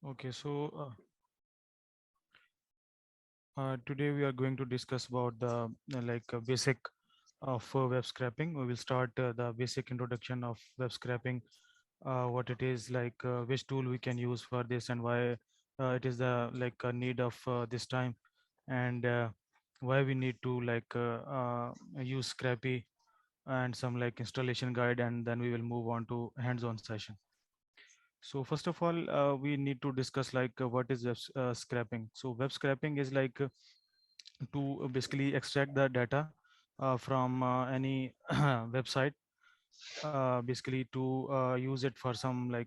Okay, so today we are going to discuss about the basic of web scraping. We will start the basic introduction of web scraping, what it is like, which tool we can use for this, and why it is the a need of this time, and why we need to use Scrappy, and some like installation guide, and then we will move on to hands-on session. So first of all, we need to discuss what is scraping. So web scraping is to basically extract the data from any website, basically to use it for some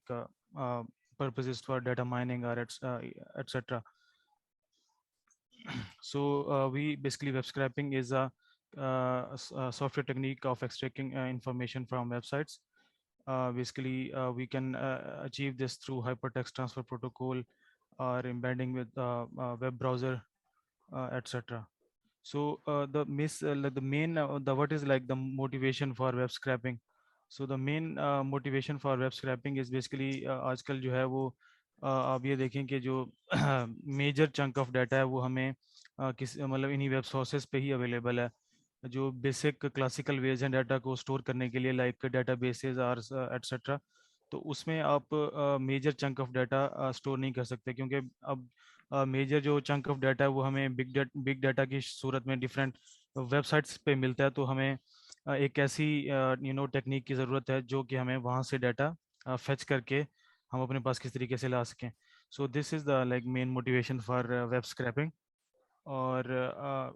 uh, purposes for data mining or etc. So we basically web scraping is a software technique of extracting information from websites. Basically, we can achieve this through hypertext transfer protocol or embedding with web browser, etc. So the main the what is like the motivation for web scraping. So the main motivation for web scraping is basically आजकल जो है वो आप ये देखें कि जो major chunk of data है वो हमें किस मतलब इन्हीं वेब सोर्सेज पे ही अवेलेबल है, जो बेसिक क्लासिकल वेज हैं डाटा को स्टोर करने के लिए, लाइक डाटा बेसेस और एटसेट्रा। तो उसमें आप major chunk of data store नहीं कर सकते, क्योंकि अब मेजर जो चंक ऑफ डाटा है वो हमें बिग डाटा की सूरत में डिफरेंट वेबसाइट्स पे मिलता है। तो हमें एक ऐसी टेक्निक की ज़रूरत है जो कि हमें वहाँ से डाटा फेच करके हम अपने पास किस तरीके से ला सकें। So this is the like main motivation for web scrapping. और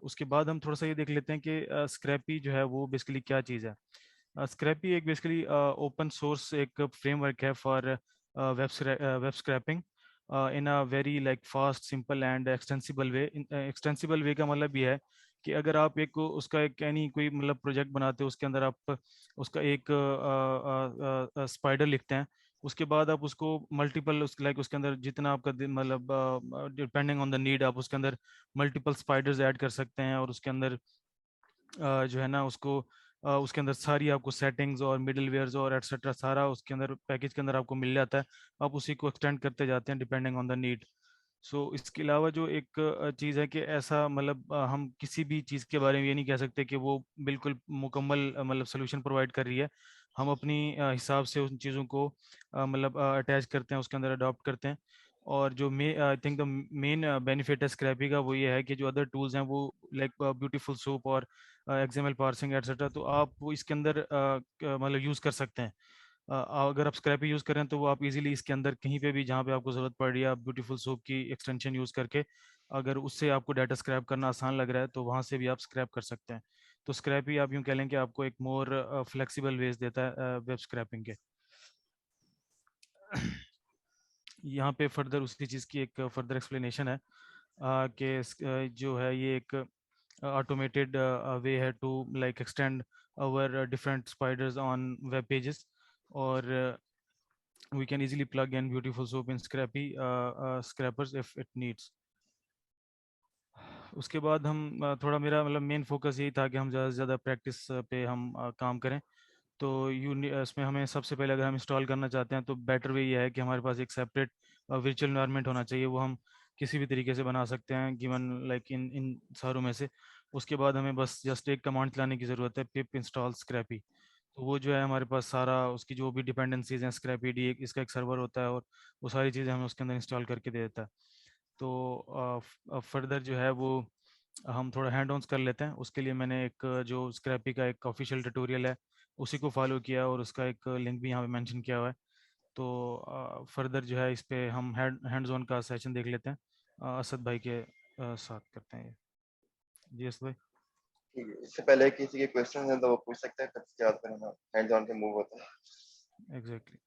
उसके बाद हम थोड़ा सा ये देख लेते हैं कि स्क्रैपी जो है वो बेसिकली क्या चीज़ है। स्क्रैपी एक बेसिकली ओपन सोर्स एक फ्रेमवर्क है for web scraping in a very like fast simple and extensible way. Extensible way का मतलब ये है कि अगर आप एक उसका एक एनी कोई मतलब प्रोजेक्ट बनाते हो, उसके अंदर आप उसका एक स्पाइडर लिखते हैं, उसके बाद आप उसको मल्टीपल उसके अंदर जितना आपका मतलब डिपेंडिंग ऑन द नीड आप उसके अंदर मल्टीपल स्पाइडर्स ऐड कर सकते हैं। और उसके अंदर जो है ना उसको उसके अंदर सारी आपको सेटिंग्स और मिडलवेयर्स और एटसेट्रा सारा उसके अंदर पैकेज के अंदर आपको मिल जाता है। आप उसी को एक्सटेंड करते जाते हैं डिपेंडिंग ऑन द नीड। सो इसके अलावा जो एक चीज़ है कि ऐसा मतलब हम किसी भी चीज़ के बारे में ये नहीं कह सकते कि वो बिल्कुल मुकम्मल मतलब सोल्यूशन प्रोवाइड कर रही है। हम अपनी हिसाब से उन चीज़ों को मतलब अटैच करते हैं, उसके अंदर अडॉप्ट करते हैं। और जो I think the main benefit है स्क्रैपी का वो ये है कि जो अदर टूल्स हैं वो लाइक ब्यूटीफुल सोप और एक्सएमएल पार्सिंग एटसेट्रा, तो आप वो इसके अंदर मतलब यूज़ कर सकते हैं। अगर आप स्क्रैपी यूज़ करें तो वो आप इजीली इसके अंदर कहीं पे भी जहाँ पे आपको ज़रूरत पड़ रही है, आप ब्यूटीफुल सोप की एक्सटेंशन यूज़ करके, अगर उससे आपको डाटा स्क्रैप करना आसान लग रहा है तो वहाँ से भी आप स्क्रैप कर सकते हैं। तो स्क्रैपी आप यूँ कह लें कि आपको एक मोर फ्लेक्सिबल वेज देता है वेब स्क्रैपिंग के। यहाँ पे फर्दर उसी चीज़ की एक फर्दर एक्सप्लेनेशन है कि जो है ये एक automated way है to like extend our different spiders on web pages, or we can easily plug in beautiful soap in Scrappy scrappers if it needs. उसके बाद हम थोड़ा मेरा मतलब मेन फोकस यही था कि हम ज़्यादा से ज़्यादा प्रैक्टिस पे हम काम करें। तो इसमें हमें सबसे पहले अगर हम इंस्टॉल करना चाहते हैं तो बेटर वे ये है कि हमारे पास एक सेपरेट वर्चुअल इन्वायरमेंट होना चाहिए। वो हम किसी भी तरीके से बना सकते हैं गिवन लाइक इन इन सारों में से। उसके बाद हमें बस जस्ट एक कमांड चलाने की ज़रूरत है, पिप इंस्टॉल स्क्रैपी। तो वो जो है हमारे पास सारा उसकी जो भी डिपेंडेंसीज हैं, स्क्रैपी डी इसका एक सर्वर होता है और वो सारी चीज़ें हमें उसके अंदर इंस्टॉल करके दे देता है। तो फर्दर जो है वो हम थोड़ा हैंड ऑन्स कर लेते हैं। उसके लिए मैंने एक जो स्क्रैपी का एक ऑफिशियल ट्यूटोरियल है उसी को फॉलो किया और उसका एक लिंक भी यहाँ पे मेंशन किया हुआ है। तो फर्दर जो है इस पे हम हैंड्स ऑन का सेशन देख लेते हैं। असद भाई के साथ करते हैं ये। जी असद भाई। ठीक है, इससे पहले किसी के क्वेश्चन है तो वो पूछ सकते हैं, तब उसके बाद फिर हम हैंड्स ऑन पे मूव होते हैं। एग्जैक्टली।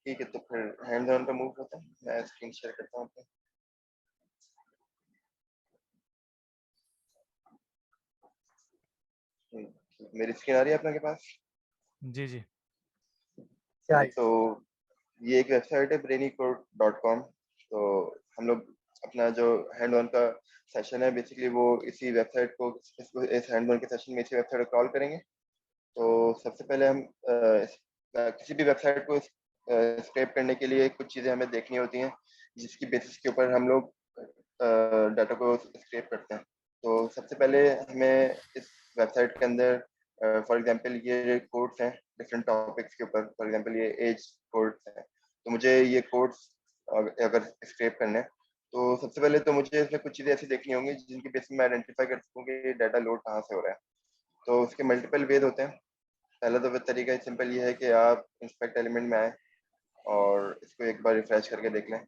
ठीक है, तो फिर हैंड्स ऑन पे मूव होते हैं। मैं स्क्रीन शेयर करता हूँ अपनी। मेरी स्क्रीन आ रही है आपके पास? जी जी। तो ये एक वेबसाइट है brainycode.com। तो हम लोग अपना जो हैंड ऑन का सेशन है बेसिकली वो इसी वेबसाइट को इस हैंड ऑन के सेशन में इसी वेबसाइट को क्रॉल करेंगे। तो सबसे पहले हम किसी भी वेबसाइट को स्क्रैप करने के लिए कुछ चीज़ें हमें देखनी होती हैं जिसकी बेसिस के ऊपर हम लोग डाटा को स्क्रैप करते हैं। तो सबसे पहले हमें इस वेबसाइट के अंदर फॉर एग्जांपल ये कोड्स हैं डिफरेंट टॉपिक्स के ऊपर, फॉर एग्जांपल ये एज कोड्स हैं, तो मुझे ये कोड्स अगर स्क्रैप करने हैं तो सबसे पहले तो मुझे इसमें कुछ चीज़ें ऐसी देखनी होंगी जिनकी बेसिस में आइडेंटिफाई कर सकूँ कि डाटा लोड कहाँ से हो रहा है। तो उसके मल्टीपल वेज होते हैं। पहला तो तरीका सिंपल ये है कि आप इंस्पेक्ट एलिमेंट में आए और इसको एक बार रिफ्रेश करके देख लें,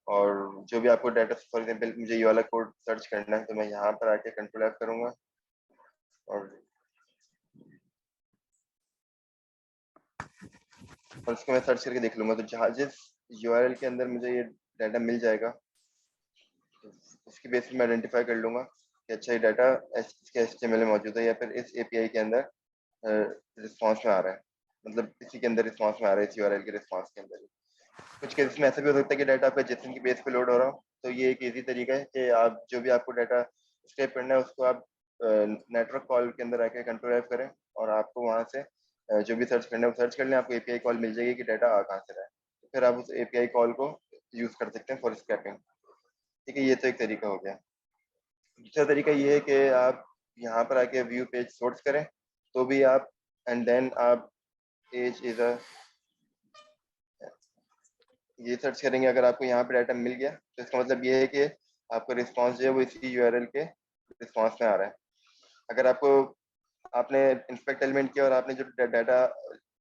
और जो भी आपको डाटा, फॉर एग्जांपल मुझे ये वाला कोड सर्च करना है तो मैं यहाँ पर आके कंट्रोल एफ करूँगा और उसको मैं सर्च करके देख लूँगा। तो जहाँ जिस यूआरएल के अंदर मुझे ये डाटा मिल जाएगा तो उसकी बेस पे मैं आइडेंटिफाई कर लूँगा कि अच्छा ये डाटा इसके एचटीएमएल में मौजूद है या फिर इस एपीआई के अंदर रिस्पॉन्स में आ रहा है, मतलब इसी के अंदर रिस्पॉन्स में आ रहा है, इस यूआरएल के रिस्पॉन्स के अंदर। कुछ केसेस में ऐसा भी हो सकता है कि डाटा आपका जेसन की बेस पे लोड हो रहा हो, तो ये एक इजी तरीका है कि आप जो भी आपको डाटा स्क्रैप करना है उसको आप नेटवर्क कॉल के अंदर आके कंट्रोल एफ करें और आपको वहाँ से जो भी सर्च करना है वो सर्च कर लें, आपको एपीआई कॉल मिल जाएगी कि डाटा आ कहाँ से रहा है। तो फिर आप उस एपीआई कॉल को यूज़ कर सकते हैं फॉर स्क्रैपिंग। ठीक है, ये तो एक तरीका हो गया। दूसरा तरीका ये है कि आप यहाँ पर आके व्यू पेज सोर्स करें, तो भी आप एंड देन आप एज इज अ ये सर्च करेंगे। अगर आपको यहाँ पे डाटा मिल गया तो इसका मतलब ये है कि आपका रिस्पांस जो है वो इसी यूआरएल के रिस्पांस में आ रहा है। अगर आपको आपने इंस्पेक्ट एलिमेंट किया और आपने जो डाटा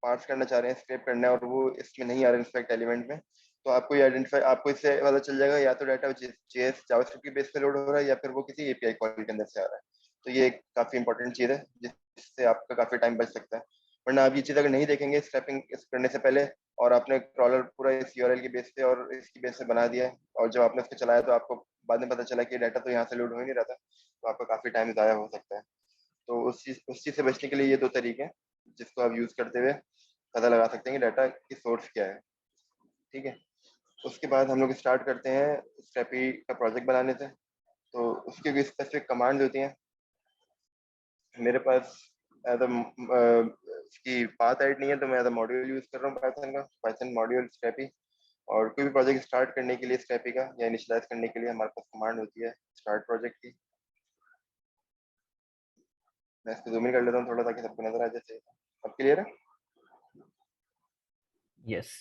पार्स करना चाह रहे हैं, स्क्रैप करना है, और वो इसमें नहीं आ रहा इंस्पेक्ट एलिमेंट में, तो आपको ये आइडेंटिफाई, आपको इससे पता चल जाएगा या तो डाटा जेएस जावास्क्रिप्ट की बेस पे लोड हो रहा है या फिर वो किसी एपीआई कॉल के अंदर से आ रहा है। तो ये एक काफी इंपॉर्टेंट चीज है जिससे आपका काफी टाइम बच सकता है। वरना आप ये चीज अगर नहीं देखेंगे स्क्रैपिंग करने से पहले और आपने क्रॉलर पूरा इस यूआरएल की बेस पे और इसकी बेस पे बना दिया है और जब आपने उसको चलाया तो आपको बाद में पता चला कि डाटा तो यहाँ से लोड हो ही नहीं रहा था, तो आपका काफी टाइम ज़ाया हो सकता है। तो उस चीज से बचने के लिए ये दो तरीके हैं जिसको आप यूज करते हुए पता लगा सकते हैं कि डाटा की सोर्स क्या है। ठीक है, उसके बाद हम लोग स्टार्ट करते हैं स्क्रैपी का प्रोजेक्ट बनाने से। तो उसकी भी स्पेसिफिक कमांड होती हैं। मेरे पास एज इसकी पाथ ऐड नहीं है तो मैं एज अ मॉड्यूल यूज कर रहा हूँ पाइथन का, पाइथन मॉड्यूल स्क्रैपी। और कोई भी प्रोजेक्ट स्टार्ट करने के लिए स्क्रैपी का या इनिशियलाइज करने के लिए हमारे पास कमांड होती है स्टार्ट प्रोजेक्ट की। मैं इसको जूम इन कर लेता हूँ थोड़ा ताकि सबको नजर आ जाए। अब क्लियर है? यस।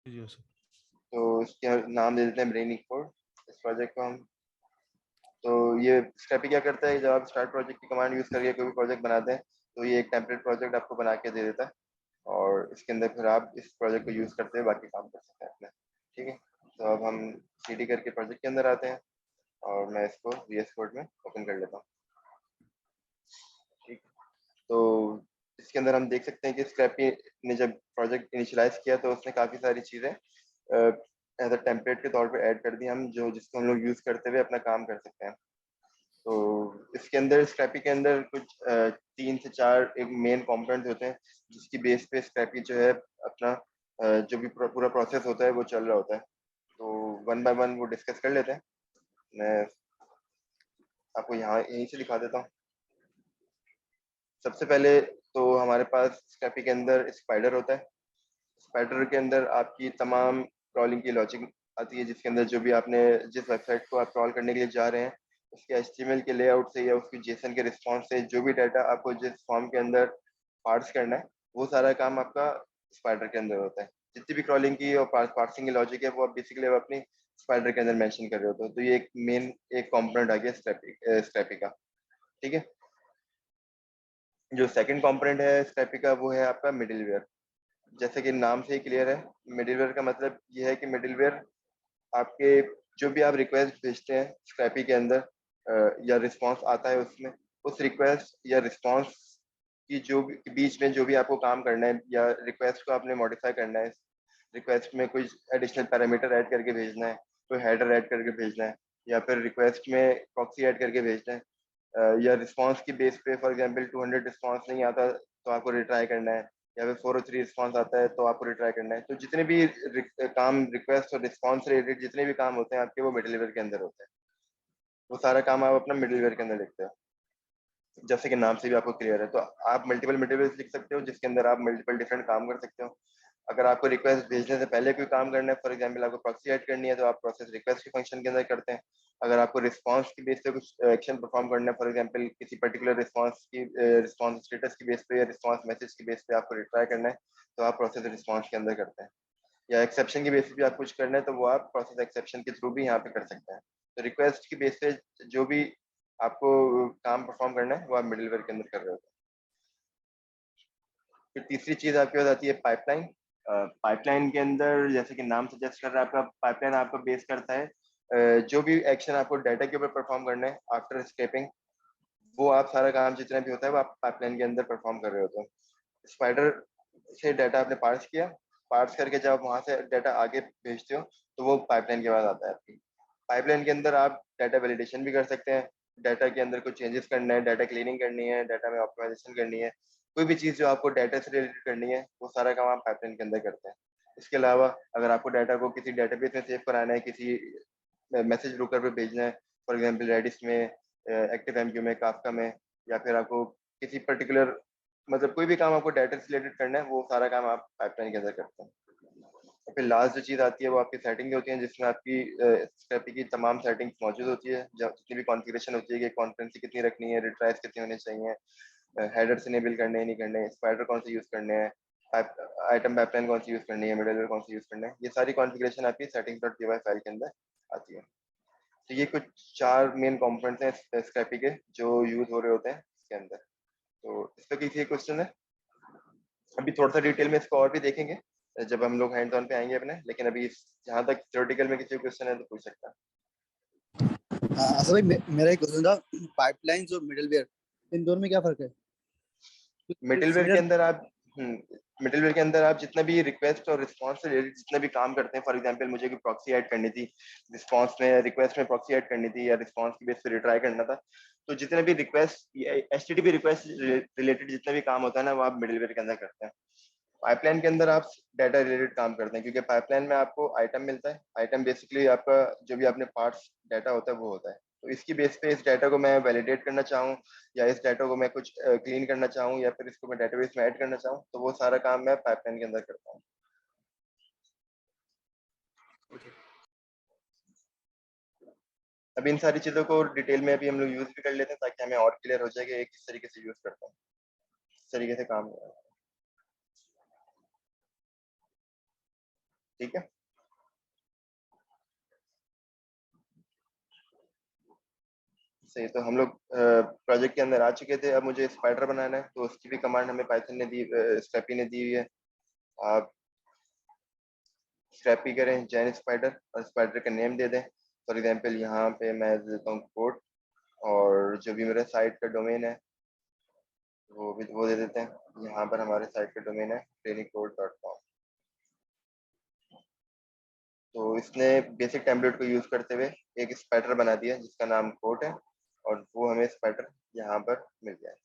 Yes. तो इसके नाम दे देते हैं ब्रेनी कोड इस प्रोजेक्ट को हम। तो ये स्क्रैपी क्या करता है, जब आप स्टार्ट प्रोजेक्ट की कमांड यूज करके कोई भी प्रोजेक्ट बनाते हैं तो ये एक टेम्पलेट प्रोजेक्ट आपको बना के दे देता है और इसके अंदर फिर आप इस प्रोजेक्ट को यूज करते हुए बाकी काम कर सकते हैं अपने। ठीक है, तो अब हम सीडी करके प्रोजेक्ट के अंदर आते हैं और मैं इसको VS कोड में ओपन कर लेता हूँ। ठीक, तो इसके अंदर हम देख सकते हैं कि स्क्रैपी ने जब प्रोजेक्ट इनिशियलाइज किया तो उसने काफ़ी सारी चीज़ें एज अ टेम्पलेट के तौर पे ऐड कर दी हम, जो जिसको हम लोग यूज़ करते हुए अपना काम कर सकते हैं। तो इसके अंदर स्क्रैपी के अंदर कुछ 3 से 4 एक मेन कंपोनेंट होते हैं जिसकी बेस पे स्क्रैपी जो है अपना जो भी पूरा प्रोसेस होता है वो चल रहा होता है। तो वन बाय वन वो डिस्कस कर लेते हैं। मैं आपको यहाँ यहीं से दिखा देता हूँ। सबसे पहले तो हमारे पास स्क्रैपी के अंदर स्पाइडर होता है। स्पाइडर के अंदर आपकी तमाम क्रॉलिंग की लॉजिक आती है जिसके अंदर जो भी आपने जिस वेबसाइट को आप क्रॉल करने के लिए जा रहे हैं उसके एचटीएमएल के लेआउट से या उसकी जेसन के रिस्पॉन्स से जो भी डाटा आपको जिस फॉर्म के अंदर पार्स करना है वो सारा काम आपका स्पाइडर के अंदर होता है। जितनी भी क्रॉलिंग की और पार्सिंग की लॉजिक है वो आप बेसिकली अपनी स्पाइडर के अंदर मेंशन कर रहे होते हो। तो ये एक मेन एक कंपोनेंट आ गया स्क्रैपी का। ठीक है, जो सेकंड कंपोनेंट है स्क्रैपी का वो है आपका मिडिलवेयर। जैसे कि नाम से ही क्लियर है, मिडिलवेयर का मतलब ये है कि मिडिलवेयर आपके जो भी आप रिक्वेस्ट भेजते हैं स्क्रैपी के अंदर या रिस्पांस आता है उसमें, उस रिक्वेस्ट या रिस्पांस की जो भी बीच में जो भी आपको काम करना है या रिक्वेस्ट को आपने मॉडिफाई करना है, रिक्वेस्ट में कुछ एडिशनल पैरामीटर ऐड करके भेजना है, कोई हेडर ऐड करके भेजना है या फिर रिक्वेस्ट में प्रॉक्सी ऐड करके भेजना है, या रिस्पांस की बेस पे फॉर एग्जांपल 200 रिस्पांस नहीं आता तो आपको रिट्राई करना है या फिर 403 रिस्पॉन्स आता है तो आपको रिट्राई करना है। तो जितने भी काम रिक्वेस्ट और रिस्पॉन्स रिलेटेड जितने भी काम होते हैं आपके, वो मिडिलवेयर के अंदर होते हैं। वो सारा काम आप अपना मिडिलवेयर के अंदर लिखते हो, जैसे कि नाम से भी आपको क्लियर है। तो आप मल्टीपल मिडिलवेयर लिख सकते हो जिसके अंदर आप मल्टीपल डिफरेंट काम कर सकते हो। अगर आपको रिक्वेस्ट भेजने से पहले कोई काम करना है, फॉर एग्जांपल आपको प्रॉक्सी ऐड करनी है, तो आप प्रोसेस रिक्वेस्ट के फंक्शन के अंदर करते हैं। अगर आपको रिस्पांस की बेस पे कुछ एक्शन परफॉर्म करना है, फॉर एग्जांपल किसी पर्टिकुलर रिस्पांस स्टेटस की बेस पे या रिस्पांस मैसेज की बेस पे आपको रिट्राई करना है, तो आप प्रोसेस रिस्पांस के अंदर करते हैं। या एक्सेप्शन की बेस पे भी आप कुछ करना है, तो वो आप प्रोसेस एक्सेप्शन के थ्रू भी यहाँ पे कर सकते हैं। तो रिक्वेस्ट की बेस पे जो भी आपको काम परफॉर्म करना है वो आप मिडिलवेयर के अंदर कर रहे हो। फिर तीसरी चीज आपके पास आती है पाइपलाइन। पाइपलाइन के अंदर जैसे कि नाम सजेस्ट कर रहा है, आपका पाइपलाइन आपका बेस करता है जो भी एक्शन आपको डाटा के ऊपर परफॉर्म करना है आफ्टर स्केपिंग, वो आप सारा काम जितना भी होता है वो आप पाइपलाइन के अंदर परफॉर्म कर रहे होते हो। स्पाइडर से डाटा आपने पार्स किया, पार्स करके जब आप वहां से डाटा आगे भेजते हो तो वो पाइपलाइन के बाद आता है आपकी। पाइपलाइन के अंदर आप डाटा वैलिडेशन भी कर सकते हैं, डाटा के अंदर कुछ चेंजेस करना है, डाटा क्लीनिंग करनी है, डाटा में ऑप्टिमाइजेशन करनी है, कोई भी चीज़ जो आपको डाटा से रिलेटेड करनी है वो सारा काम आप पाइपलाइन के अंदर करते हैं। इसके अलावा अगर आपको डाटा को किसी डेटाबेस में सेव कराना है, किसी मैसेज ब्रोकर पे भेजना है, फॉर एग्जांपल रेडिस में, एक्टिव एमक्यू में, काफका में, या फिर आपको किसी पर्टिकुलर मतलब कोई भी काम आपको डाटा से रिलेटेड करना है, वो सारा काम आप पाइपलाइन के अंदर करते हैं। और फिर लास्ट जो चीज़ आती है वो आपकी सेटिंग होती है, जिसमें आपकी स्क्रैपी की तमाम सेटिंग्स मौजूद होती है, जितनी भी कॉन्फ़िगरेशन होती है कि कॉन्फ्रेंसी कितनी रखनी है, रिट्राइज कितने होने चाहिए, हेडर्स इनेबल करने हैं नहीं करने हैं, स्पाइडर कौन से यूज़ करने हैं, आइटम पाइपलाइन कौन सी यूज़ करनी है, मिडलवेयर कौन सी यूज़ करना है, ये सारी कॉन्फ़िगरेशन आपकी settings.py फाइल के अंदर आती है। तो ये कुछ 4 मेन कंपोनेंट्स हैं स्क्रैपी के जो यूज़ हो रहे होते हैं इसके अंदर। तो इस पे किसी क्वेश्चन है? अभी थोड़ा सा डिटेल में इसको और भी देखेंगे जब हम लोग हैंड ऑन पे आएंगे अपने, लेकिन अभी जहाँ तक थ्योरेटिकल में किसी क्वेश्चन है तो पूछ सकता है। अच्छा भाई, मेरा एक क्वेश्चन था, पाइपलाइन और मिडलवेयर, इन दोनों में क्या फर्क है? मिडिलवेयर के सिमिलर। अंदर आप मिडिलवेयर के अंदर आप जितना भी रिक्वेस्ट और रिस्पांस से रिलेटेड जितना भी काम करते हैं, फॉर एग्जांपल मुझे कोई प्रॉक्सी ऐड करनी थी, रिस्पांस में रिक्वेस्ट में प्रॉक्सी ऐड करनी थी, या रिस्पांस की बेस पे रिट्राई करना था, तो जितने भी रिक्वेस्ट एचटीटीपी रिक्वेस्ट रिलेटेड जितना भी काम होता है ना, वो आप मिडिलवेयर के अंदर करते हैं। पाइपलाइन के अंदर आप डाटा रिलेटेड काम करते हैं, क्योंकि पाइपलाइन में आपको आइटम मिलता है। आइटम बेसिकली आपका जो भी आपने पार्ट्स डाटा होता है वो होता है। तो इसकी बेस पे इस डाटा को मैं वैलिडेट करना चाहूँ, या इस डाटा को मैं कुछ क्लीन करना चाहूँ, या फिर इसको मैं डेटाबेस में ऐड करना चाहूँ, तो वो सारा काम मैं पाइपलाइन के अंदर करता हूँ। अब इन सारी चीज़ों को डिटेल में अभी हम लोग यूज़ भी कर लेते हैं, ताकि हमें और क्लियर हो जाए कि किस तरीके से यूज़ करता हूँ, किस तरीके से काम हो रहा है। ठीक है, सही। तो हम लोग प्रोजेक्ट के अंदर आ चुके थे। अब मुझे स्पाइडर बनाना है, तो उसकी भी कमांड हमें पाइथन ने दी, स्क्रैपी ने दी हुई है। आप स्क्रैपी करें जैन स्पाइडर और स्पाइडर का नेम दे दें। फॉर एग्जांपल यहाँ पे मैं देता हूँ कोड, और जो भी मेरे साइट का डोमेन है वो भी वो दे देते हैं। यहाँ पर हमारे साइट का डोमेन है trainingscode.com। तो इसने बेसिक टेम्पलेट को यूज करते हुए एक स्पाइडर बना दिया जिसका नाम कोट है, और वो हमें स्पाइडर यहाँ पर मिल गया है।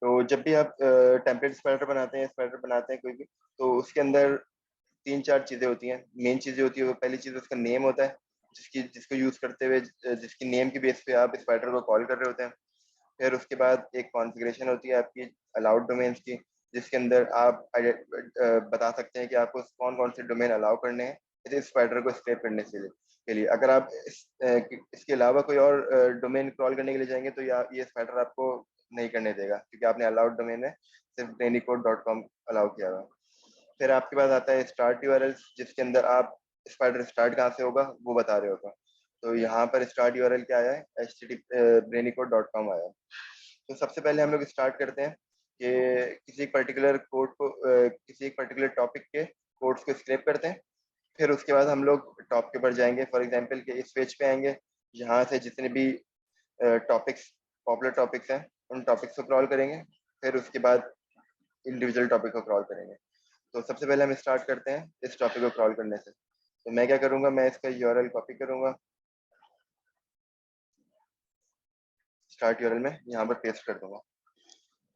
तो जब भी आप टेम्पलेट स्पाइडर बनाते हैं कोई भी, तो उसके अंदर 3-4 चीजें होती हैं, मेन चीजें होती है। वो पहली चीज उसका नेम होता है, जिसको यूज करते हुए जिसकी नेम की बेस पे आप स्पाइडर को कॉल कर रहे होते हैं। फिर उसके बाद एक कॉन्फ़िगरेशन होती है आपकी अलाउड डोमेन्स की, जिसके अंदर आप बता सकते हैं कि आपको कौन कौन से डोमेन अलाउ करने हैं इस स्पाइडर को स्क्रैप करने के लिए। अगर आप इसके अलावा कोई और डोमेन क्रॉल करने के लिए जाएंगे, तो ये स्पाइडर आपको नहीं करने देगा, क्योंकि आपने अलाउड डोमेन में सिर्फ trainingscode.com अलाउ किया हुआ। फिर आपके पास आता है स्टार्ट यूआरएल, जिसके अंदर आप स्पाइडर स्टार्ट कहाँ से होगा वो बता रहे होगा। तो यहाँ पर स्टार्ट यूआरएल क्या आया है, trainingscode.com आया है। तो सबसे पहले हम लोग स्टार्ट करते हैं कि किसी एक पर्टिकुलर कोड को किसी एक पर्टिकुलर टॉपिक के कोड्स को स्क्रैप करते हैं। फिर उसके बाद हम लोग टॉप के ऊपर जाएंगे, फॉर एग्जांपल के इस पेज पे आएंगे, जहाँ से जितने भी टॉपिक्स पॉपुलर टॉपिक्स हैं उन टॉपिक्स को क्रॉल करेंगे। फिर उसके बाद इंडिविजुअल टॉपिक को क्रॉल करेंगे। तो सबसे पहले हम स्टार्ट करते हैं इस टॉपिक को क्रॉल करने से। तो मैं क्या करूँगा, मैं इसका यूआरएल कॉपी करूँगा, स्टार्ट यूआरएल में यहाँ पर पेस्ट कर दूंगा।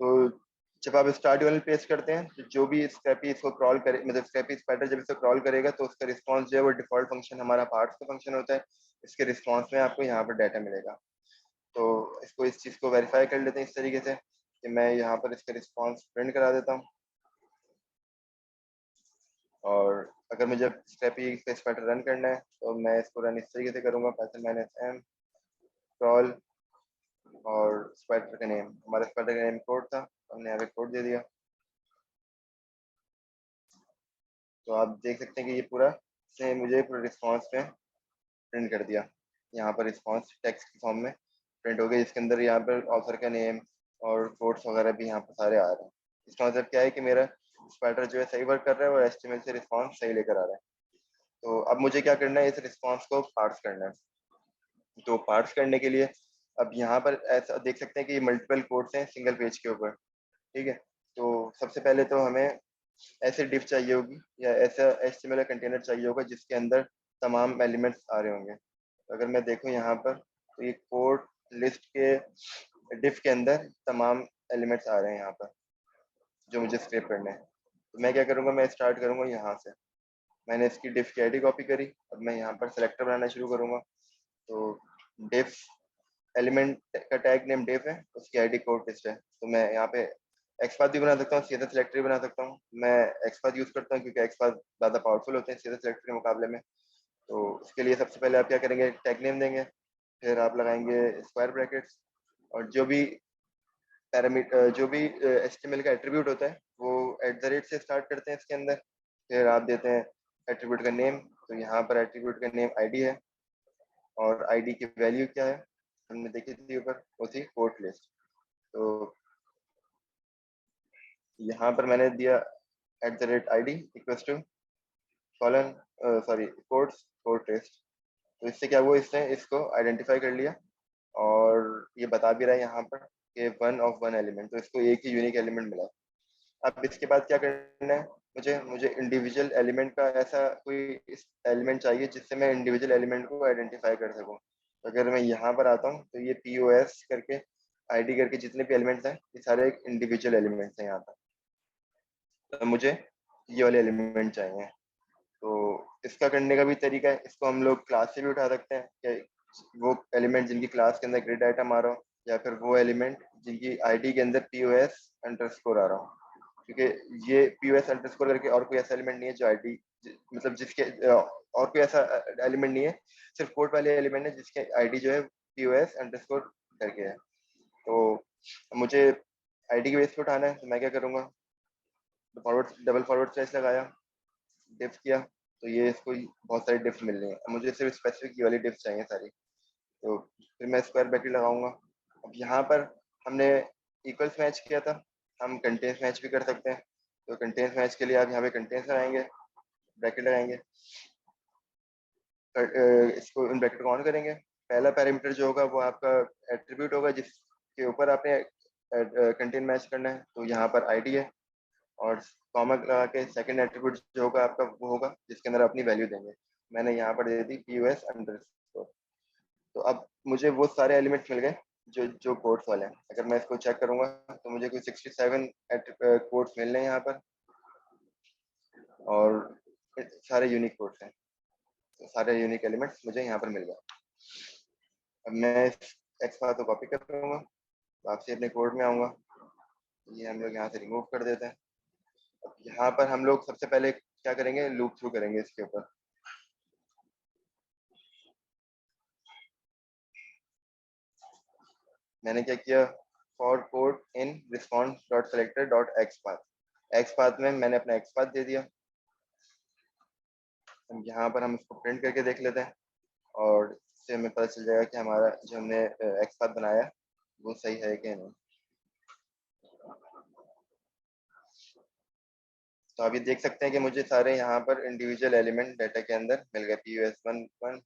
तो जब आप स्टार्ट URL पेस्ट करते हैं तो जो भी स्क्रैपी इसको क्रॉल करे, मतलब स्क्रैपी स्पाइडर जब इसको क्रॉल करेगा तो उसका रिस्पांस जो है वो डिफॉल्ट फंक्शन हमारा पार्ट्स का फंक्शन होता है, इसके रिस्पांस में आपको यहाँ पर डाटा मिलेगा। तो इसको इस चीज़ को वेरीफाई कर लेते हैं इस तरीके से कि मैं यहाँ पर इसका रिस्पांस प्रिंट करा देता हूँ। और अगर मुझे स्क्रैपी स्पाइडर रन करना है तो मैं इसको रन इस तरीके से करूँगा, -m क्रॉल और स्पाइडर का नेम, हमारा स्पाइडर का नेम कोड था, हमने यहाँ पे कोड दे दिया। तो आप देख सकते हैं कि ये पूरा से मुझे पूरा रिस्पांस में प्रिंट कर दिया। यहाँ पर रिस्पांस टेक्स्ट की फॉर्म में प्रिंट हो गया, जिसके अंदर यहाँ पर ऑथर का नेम और कोड्स वगैरह भी यहाँ पर सारे आ रहे हैं। इसका मतलब क्या है कि मेरा स्पाइडर जो है सही वर्क कर रहा है और HTML से रिस्पांस सही लेकर आ रहा है। तो अब मुझे क्या करना है, इस रिस्पांस को पार्स करना है। तो पार्स करने के लिए अब यहाँ पर ऐसा देख सकते हैं कि मल्टीपल कोड्स हैं सिंगल पेज के ऊपर, ठीक है। तो सबसे पहले तो हमें ऐसे डिव चाहिए होगी या ऐसा HTML कंटेनर चाहिए होगा जिसके अंदर तमाम एलिमेंट्स आ रहे होंगे। तो अगर मैं देखूं यहाँ पर तो ये कोड लिस्ट के डिव के अंदर तमाम एलिमेंट्स आ रहे हैं यहाँ पर जो मुझे स्क्रैप करने हैं। तो मैं क्या करूँगा, मैं स्टार्ट करूँगा यहाँ से। मैंने इसकी डिव की ID कॉपी करी, अब मैं यहाँ पर सेलेक्टर बनाना शुरू करूँगा। तो डिव एलिमेंट का टैग नेम डिव है, उसकी ID कोड लिस्ट है। तो मैं यहाँ पे एक्सपाथ भी बना सकता हूँ, सीधा सेलेक्टर भी बना सकता हूँ। मैं एक्सपाथ यूज़ करता हूँ क्योंकि एक्सपाथ ज़्यादा पावरफुल होते हैं सीधा सेलेक्टर के मुकाबले में। तो इसके लिए सबसे पहले आप क्या करेंगे, टैग नेम देंगे, फिर आप लगाएंगे स्क्वायर ब्रैकेट्स और जो भी पैरामीटर जो भी HTML का एट्रीब्यूट होता है वो @ से स्टार्ट करते हैं इसके अंदर। फिर आप देते हैं एट्रीब्यूट का नेम, तो यहाँ पर एट्रीब्यूट का नेम ID है और ID की वैल्यू क्या है हमने देखी थी ऊपर, वो थी कोड लिस्ट। तो यहाँ पर मैंने दिया @ID equals to colon sorry codes code test. तो इससे क्या हुआ, इसने इसको आइडेंटिफाई कर लिया और ये बता भी रहा है यहाँ पर कि 1 ऑफ 1 एलिमेंट, तो इसको एक ही यूनिक एलिमेंट मिला। अब इसके बाद क्या करना है, मुझे मुझे इंडिविजुअल एलिमेंट का ऐसा कोई एलिमेंट चाहिए जिससे मैं इंडिविजुअल एलिमेंट को आइडेंटिफाई कर सकूं। तो अगर मैं यहाँ पर आता हूँ तो ये POS करके ID करके जितने भी एलिमेंट्स हैं ये सारे एक इंडिविजुअल एलिमेंट्स हैं यहाँ पर। तो मुझे ये वाले एलिमेंट चाहिए। तो इसका करने का भी तरीका है, इसको हम लोग क्लास से भी उठा सकते हैं कि वो एलिमेंट जिनकी क्लास के अंदर ग्रिड आइटम आ रहा हो या फिर वो एलिमेंट जिनकी ID के अंदर POS अंडरस्कोर आ रहा हो, क्योंकि ये POS अंडरस्कोर करके और कोई ऐसा एलिमेंट नहीं है जो ID मतलब जिसके और कोई ऐसा एलिमेंट नहीं है, सिर्फ कोड वाले एलिमेंट है जिसके ID जो है POS अंडरस्कोर करके है। तो मुझे ID के बेस पे उठाना है, तो मैं क्या करूँगा, डबल फॉरवर्ड स्लैश लगाया, डिफ किया, तो ये इसको बहुत सारी डिफ्स मिल रही हैं। मुझे सिर्फ स्पेसिफिक ये वाली डिफ्स चाहिए सारी। तो फिर मैं स्क्वायर ब्रैकेट लगाऊंगा। अब यहाँ पर हमने इक्वल्स मैच किया था, हम कंटेंस मैच भी कर सकते हैं। तो कंटेंस मैच के लिए आप यहाँ पे कंटेंस लगाएंगे, ब्रैकेट लगाएंगे, इसको इन ब्रैकेट को ऑन करेंगे। पहला पैरामीटर जो होगा वो आपका एट्रीब्यूट होगा जिसके ऊपर आपने कंटेंट मैच करना है। तो यहाँ पर ID है और कॉमा लगा के सेकंड एट्रीब्यूट जो होगा आपका वो होगा जिसके अंदर अपनी वैल्यू देंगे। मैंने यहाँ पर दे दी POS अंडरस्कोर। तो अब मुझे वो सारे एलिमेंट्स मिल गए जो जो कोड्स वाले हैं। अगर मैं इसको चेक करूंगा तो मुझे कोई 67 कोड्स मिल रहे हैं यहाँ पर और सारे यूनिक कोड्स हैं। तो सारे यूनिक एलिमेंट्स मुझे यहाँ पर मिल गए। अब मैं इस एक्सपाथ को कॉपी करूँगा, वापसी अपने कोड में आऊँगा, ये हम लोग यहाँ से रिमूव कर देते हैं। अब यहाँ पर हम लोग सबसे पहले क्या करेंगे, लूप थ्रू करेंगे इसके ऊपर। मैंने क्या किया, for code in response dot selector dot XPath में मैंने अपना एक्सपाथ दे दिया। यहाँ पर हम इसको प्रिंट करके देख लेते हैं और इससे हमें पता चल जाएगा कि हमारा जो हमने एक्सपाथ बनाया वो सही है कि नहीं। तो अभी देख सकते हैं कि मुझे सारे यहाँ पर इंडिविजुअल एलिमेंट डाटा के अंदर मिल गए, POS 1 1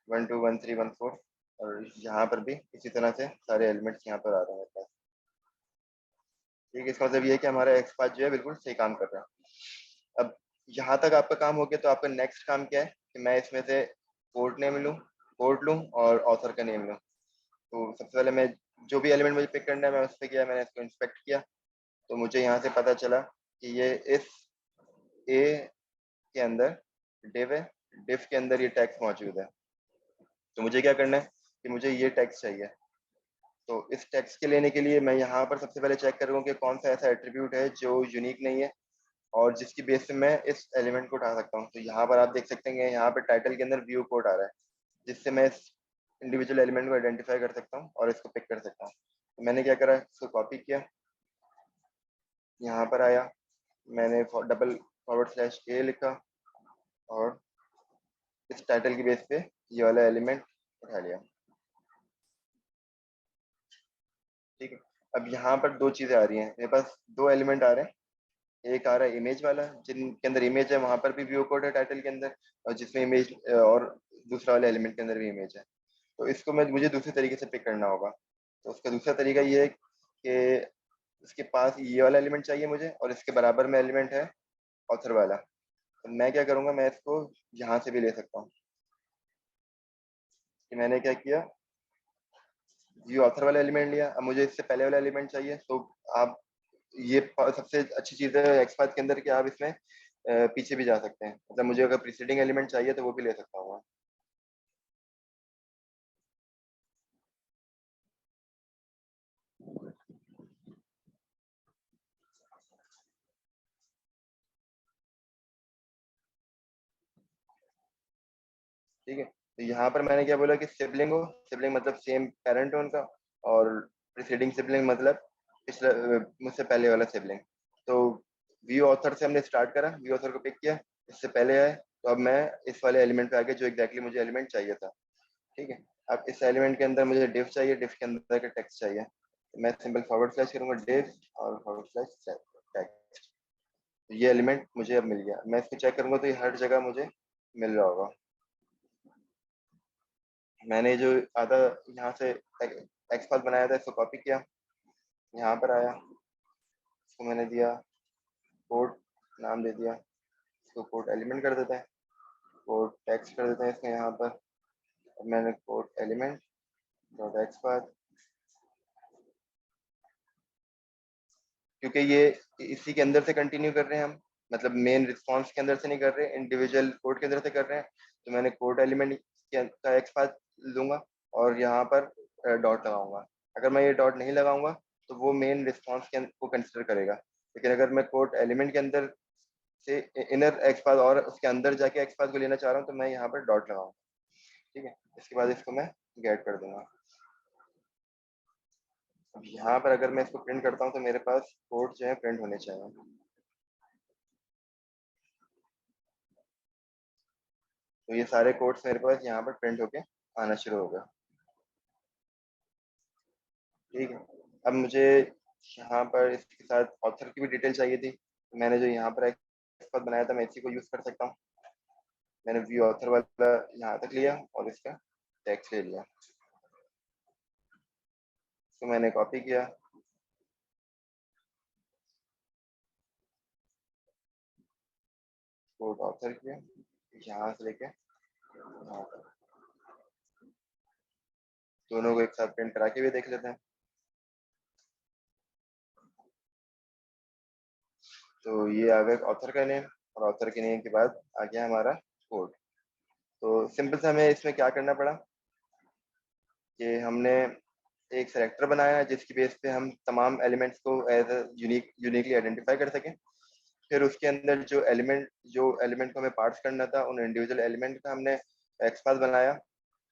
1 2 1 3 1 4 और यहाँ पर भी इसी तरह से सारे एलिमेंट्स यहाँ पर आ रहे हैं मेरे पास। ठीक है, इसका मतलब ये है कि हमारा एक्सपाथ जो है बिल्कुल सही काम कर रहा है। अब यहाँ तक आपका काम हो गया, तो आपका नेक्स्ट काम क्या है कि मैं इसमें से कोड नेम लूँ, कोड लूँ और ऑथर का नेम लूँ। तो सबसे पहले मैं जो भी एलिमेंट मुझे पिक करना है मैं उस पर किया, मैंने इसको इंस्पेक्ट किया, तो मुझे यहाँ से पता चला कि ये इस ए के अंदर div है, div के अंदर ये टैग्स मौजूद है। तो मुझे क्या करना है कि मुझे ये टैग्स चाहिए। तो इस टैग्स के लेने के लिए मैं यहाँ पर सबसे पहले चेक करूँगा कि कौन सा ऐसा एट्रीब्यूट है जो यूनिक नहीं है और जिसकी बेस पे मैं इस एलिमेंट को उठा सकता हूँ। तो यहाँ पर आप देख सकते हैं यहाँ पे टाइटल के अंदर व्यू कोड आ रहा है, जिससे मैं इस इंडिविजुअल एलिमेंट को आइडेंटिफाई कर सकता हूँ और इसको पिक कर सकता हूँ। तो मैंने क्या करा, इसको कॉपी किया, यहाँ पर आया, मैंने डबल फॉरवर्ड स्लैश ए लिखा और इस टाइटल की बेस पे ये वाला एलिमेंट उठा लिया। ठीक है, अब यहाँ पर दो चीज़ें आ रही हैं, मेरे पास दो एलिमेंट आ रहे हैं। एक आ रहा है इमेज वाला, जिनके अंदर इमेज है वहां पर भी व्यू कोड है टाइटल के अंदर, और जिसमें इमेज, और दूसरा वाले एलिमेंट के अंदर भी इमेज है। तो इसको मुझे दूसरे तरीके से पिक करना होगा। तो उसका दूसरा तरीका ये है कि इसके पास ये वाला एलिमेंट चाहिए मुझे और इसके बराबर में एलिमेंट है ऑथर वाला। तो मैं क्या करूँगा, मैं इसको यहाँ से भी ले सकता हूँ। कि मैंने क्या किया, ये ऑथर वाला एलिमेंट लिया, अब मुझे इससे पहले वाला एलिमेंट चाहिए। तो आप ये सबसे अच्छी चीज़ है एक्सपाथ के अंदर कि आप इसमें पीछे भी जा सकते हैं। मतलब मुझे अगर प्रीसीडिंग एलिमेंट चाहिए तो वो भी ले सकता हूँ। ठीक है, तो यहाँ पर मैंने क्या बोला कि सिबलिंग हो, सिबलिंग मतलब सेम पेरेंट हो उनका, और प्रीसीडिंग सिबलिंग मतलब पिछला मुझसे पहले वाला सिबलिंग। तो व्यू ऑथर से हमने स्टार्ट करा, व्यू ऑथर को पिक किया, इससे पहले आए, तो अब मैं इस वाले एलिमेंट पे आ गया जो एग्जैक्टली मुझे एलिमेंट चाहिए था। ठीक है, अब इस एलिमेंट के अंदर मुझे डिव चाहिए, डिव के अंदर का टेक्स्ट चाहिए। तो मैं सिंपल फॉरवर्ड स्लैश करूंगा डिव और फॉरवर्ड स्लैश टेक्स्ट। तो ये एलिमेंट मुझे अब मिल गया। मैं इसको चेक करूंगा तो ये हर जगह मुझे मिल रहा होगा। मैंने जो आधा यहाँ से एक्सपाथ बनाया था इसको कॉपी किया, यहाँ पर आया, इसको मैंने दिया कोड नाम दे दिया, इसको कोड एलिमेंट कर देते हैं, कोड टेक्स्ट कर देते हैं इसमें यहाँ पर। अब मैंने कोड एलिमेंट डॉट एक्सपाथ, क्योंकि ये इसी के अंदर से कंटिन्यू कर रहे हैं हम, मतलब मेन रिस्पॉन्स के अंदर से नहीं कर रहे, इंडिविजुअल कोड के अंदर से कर रहे हैं। तो मैंने कोड एलिमेंट का एक्सपाथ लूंगा और यहाँ पर डॉट लगाऊंगा। अगर मैं ये डॉट नहीं लगाऊंगा तो वो मेन रिस्पॉन्स के को कंसिडर करेगा। लेकिन अगर मैं कोड एलिमेंट के अंदर से इनर एक्सपाथ और उसके अंदर जाके एक्सपाथ को लेना चाह रहा हूँ तो मैं यहाँ पर डॉट लगाऊंगा। ठीक है, इसके बाद इसको मैं गेट कर दूंगा। अब यहाँ पर अगर मैं इसको प्रिंट करता हूँ तो मेरे पास कोड जो है प्रिंट होने चाहिए। तो ये सारे कोड्स मेरे पास यहाँ पर प्रिंट होके आना शुरू हो गया। ठीक है, अब मुझे यहाँ पर इसके साथ ऑथर की भी डिटेल चाहिए थी। मैंने जो यहाँ पर एक्सपाथ बनाया था मैं इसी को यूज कर सकता हूँ। मैंने व्यू ऑथर वाला यहाँ तक लिया और इसका टेक्स्ट ले लिया, तो मैंने कॉपी किया, कोड ऑथर किया, यहाँ से लेके यहाँ तक, दोनों को एक साथ प्रिंट करा के भी देख लेते हैं। तो ये आ गया ऑथर का नेम, और ऑथर के नेम के बाद आ गया हमारा कोड। तो सिंपल से हमें इसमें क्या करना पड़ा कि हमने एक सेलेक्टर बनाया है जिसकी बेस पे हम तमाम एलिमेंट्स को एज यूनिकली आइडेंटिफाई कर सकें। फिर उसके अंदर जो एलिमेंट को हमें पार्ट्स करना था उन इंडिविजुअल एलिमेंट का हमने एक्सपाथ बनाया,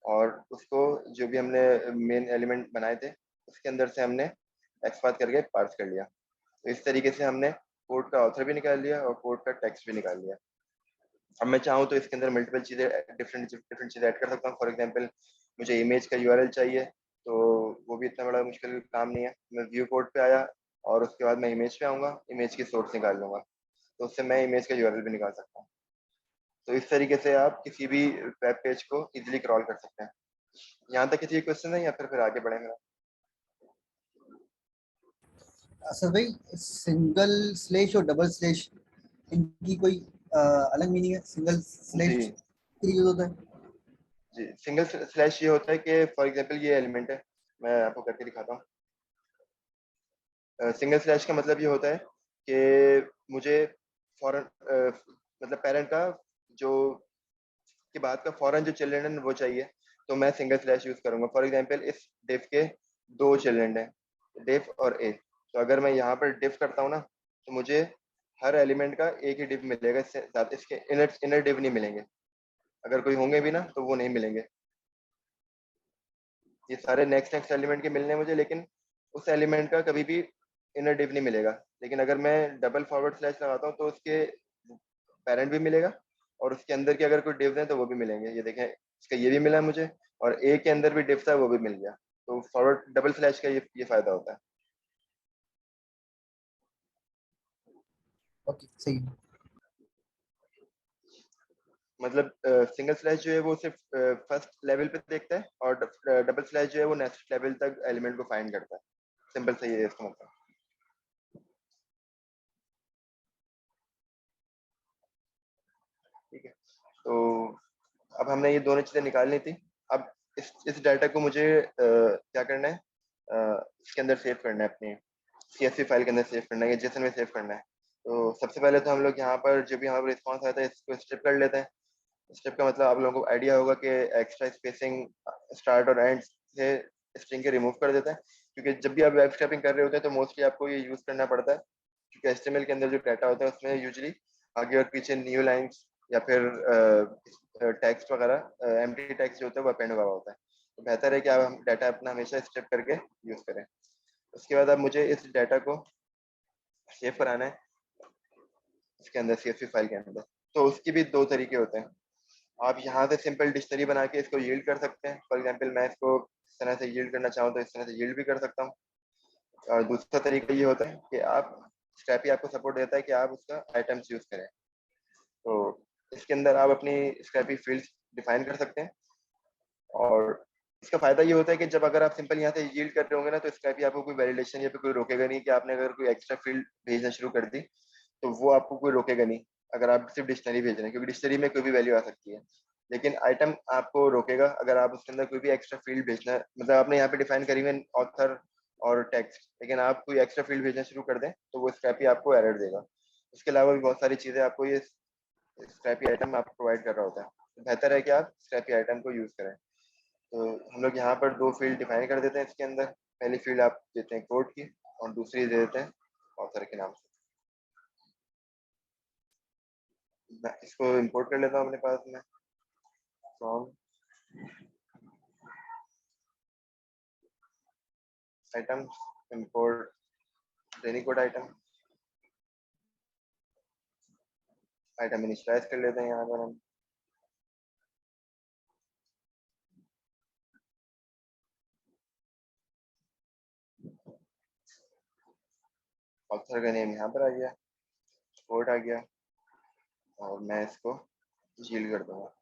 और उसको जो भी हमने मेन एलिमेंट बनाए थे उसके अंदर से हमने एक्सपाथ करके पार्ट्स कर लिया। तो इस तरीके से हमने कोड का ऑथर भी निकाल लिया और कोड का टेक्स्ट भी निकाल लिया। अब मैं चाहूँ तो इसके अंदर मल्टीपल चीज़ें डिफरेंट डिफरेंट चीज़ें ऐड कर सकता हूँ। फॉर एग्जांपल मुझे इमेज का यूआरएल चाहिए, तो वो भी इतना बड़ा मुश्किल काम नहीं है। मैं व्यू कोड पे आया और उसके बाद मैं इमेज पे आऊँगा, इमेज की सोर्स निकाल लूँगा, तो उससे मैं इमेज का यूआरएल भी निकाल सकता हूँ। तो इस तरीके से आप किसी भी वेब पेज को इजीली क्रॉल कर सकते हैं। यहाँ तक किसी क्वेश्चन है या फिर आगे बढ़ेंगे? असद भाई, सिंगल स्लैश और डबल स्लैश इनकी कोई अलग मीनिंग है? सिंगल स्लैश जी यूज होता है? जी, सिंगल स्लैश ये होता है कि फॉर एग्जांपल ये एलिमेंट है, मैं आपको करके दिखाता हूँ। सिंगल स्लैश का मतलब ये होता है कि मुझे फॉरन मतलब पेरेंट का जो के बाद का फॉरन जो चिल्ड्रन है वो चाहिए, तो मैं सिंगल स्लैश यूज करूंगा। फॉर एग्जांपल इस डिफ के दो चिल्ड्रन हैं, डिफ और ए, तो अगर मैं यहाँ पर डिफ करता हूँ ना, तो मुझे हर एलिमेंट का एक ही डिफ मिलेगा, इससे ज्यादा इसके इनर इनर डिफ नहीं मिलेंगे। अगर कोई होंगे भी ना तो वो नहीं मिलेंगे। ये सारे नेक्स्ट नेक्स्ट एलिमेंट के मिलने हैं मुझे, लेकिन उस एलिमेंट का कभी भी इनर डिव नहीं मिलेगा। लेकिन अगर मैं डबल फॉरवर्ड स्लैश लगाता हूँ तो उसके पेरेंट भी मिलेगा, और उसके अंदर के अगर कोई डिव्स हैं तो वो भी मिलेंगे। ये देखें, इसका ये भी मिला मुझे, और ए के अंदर भी डिव था वो भी मिल गया। तो फॉरवर्ड डबल स्लैश का ये फायदा होता है। ओके सही है। मतलब सिंगल स्लैश जो है वो सिर्फ फर्स्ट लेवल पे देखता है, और डबल स्लैश जो है वो नेक्स्ट लेवल तक एलिमेंट को फाइंड करता है। सिंपल सही है इसका मतलब। ठीक है, तो अब हमने ये दोनों चीजें निकालनी थी। अब इस डाटा को मुझे क्या करना है, इसके अंदर सेव करना है, अपनी CSV फाइल के अंदर सेव करना है या जेसन में सेव करना है। तो सबसे पहले तो हम लोग यहाँ पर जो भी हमारा रिस्पॉन्स आता है इसको स्ट्रिप कर लेते हैं। स्ट्रिप का मतलब आप लोगों को आइडिया होगा कि एक्स्ट्रा स्पेसिंग स्टार्ट और एंड से स्ट्रिंग के रिमूव कर देता है, क्योंकि जब भी आप वेब स्क्रैपिंग कर रहे होते हैं तो मोस्टली आपको ये यूज करना पड़ता है, क्योंकि HTML के अंदर जो डाटा होता है उसमें यूजली आगे और पीछे न्यू लाइंस या फिर टेक्स्ट वगैरह एम्प्टी टेक्स्ट जो होता है वो अपेंड हुआ होता है। तो बेहतर है कि आप हम डाटा अपना हमेशा स्ट्रिप करके यूज करें। उसके बाद अब मुझे इस डाटा को सेव कराना है इसके अंदर, CSV फाइल के अंदर। तो उसके भी दो तरीके होते हैं। आप यहाँ से सिंपल डिक्शनरी बना के इसको यील्ड कर सकते हैं। फॉर एग्जांपल मैं इसको इस तरह से यील्ड करना चाहूँ तो इस तरह से यील्ड भी कर सकता हूँ। और दूसरा तरीका ये होता है कि आप स्क्रैपी आपको सपोर्ट देता है कि आप उसका आइटम्स यूज करें। तो इसके अंदर आप अपनी स्क्रैपी फील्ड्स डिफाइन कर सकते हैं, और इसका फायदा ये होता है कि जब अगर आप सिंपल यहाँ से यील्ड कर रहे होंगे ना, तो स्क्रैपी आपको कोई वैलिडेशन या फिर कोई रोकेगा नहीं कि आपने अगर कोई एक्स्ट्रा फील्ड भेजना शुरू कर दी तो वो आपको कोई रोकेगा नहीं, अगर आप सिर्फ डिक्शनरी भेज रहे हैं, क्योंकि डिक्शनरी में कोई भी वैल्यू आ सकती है। लेकिन आइटम आपको रोकेगा अगर आप उसके अंदर कोई भी एक्स्ट्रा फील्ड भेजना है। मतलब आपने यहाँ पे डिफाइन करी हुई ऑथर और टेक्स्ट, लेकिन आप कोई एक्स्ट्रा फील्ड भेजना शुरू कर दें तो वो स्क्रैपी आपको एरर देगा। उसके अलावा भी बहुत सारी चीजें आपको ये स्क्रैपी आइटम आपको प्रोवाइड कर रहा होता है। तो बेहतर है कि आप स्क्रैपी आइटम को यूज करें। तो हम लोग यहाँ पर दो फील्ड डिफाइन कर देते हैं इसके अंदर। पहली फील्ड आप देते हैं कोड की, और दूसरी दे देते हैं ऑथर के नाम से। मैं इसको इंपोर्ट कर लेता हूँ अपने पास में फ्रॉम आइटम, इंपोर्ट रेनीकोड आइटम। आइटम इनिशियलाइज कर लेते हैं यहाँ पर हम। ऑथर का नेम यहाँ पर आ गया, कोड आ गया, और मैं इसको यील्ड कर दूंगा।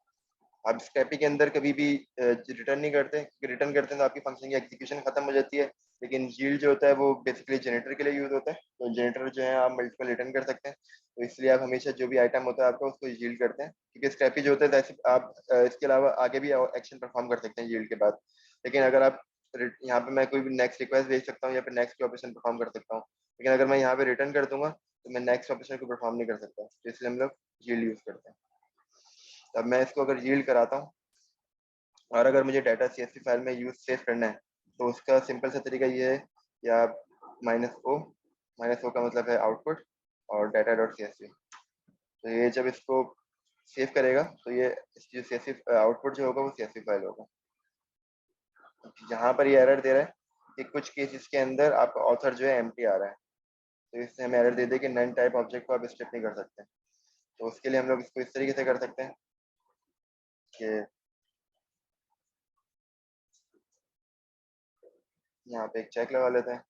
आप स्क्रैपी के अंदर कभी भी रिटर्न नहीं करते, क्योंकि रिटर्न करते हैं तो आपकी फंक्शन की एग्जीक्यूशन खत्म हो जाती है। लेकिन यील्ड जो होता है वो बेसिकली जनरेटर के लिए यूज होता है। तो जनरेटर जो है आप मल्टीपल रिटर्न कर सकते हैं, तो इसलिए आप हमेशा जो भी आइटम होता है आपका उसको यील्ड करते हैं, क्योंकि स्क्रैपी जो होता है वैसे आप इसके अलावा आगे भी एक्शन परफॉर्म कर सकते हैं यील्ड के बाद। लेकिन अगर आप यहाँ पे मैं कोई भी नेक्स्ट रिक्वेस्ट भेज सकता हूँ या फिर नेक्स्ट ऑपरेशन परफॉर्म कर सकता हूँ, लेकिन अगर मैं यहाँ पे रिटर्न कर दूंगा तो मैं नेक्स्ट ऑपरेशन को परफॉर्म नहीं कर सकता, तो इसलिए हम लोग यील्ड यूज करते हैं। अब मैं इसको अगर यील्ड कराता हूँ, और अगर मुझे डाटा CSV फाइल में यूज सेव करना है, तो उसका सिंपल सा तरीका ये है कि आप -o का मतलब है आउटपुट, और डाटा डॉट CSV। तो ये जब इसको सेव करेगा तो ये इसकी CSV आउटपुट जो होगा वो CSV फाइल होगा। यहाँ पर ये एरर दे रहा है कि कुछ केसेस के अंदर आपका ऑथर जो है एम्प्टी आ रहा है, तो इससे हमें एरर दे दे कि नन टाइप ऑब्जेक्ट को आप स्ट्रिप नहीं कर सकते। तो उसके लिए हम लोग इसको इस तरीके से कर सकते हैं कि यहाँ पे एक चेक लगा लेते हैं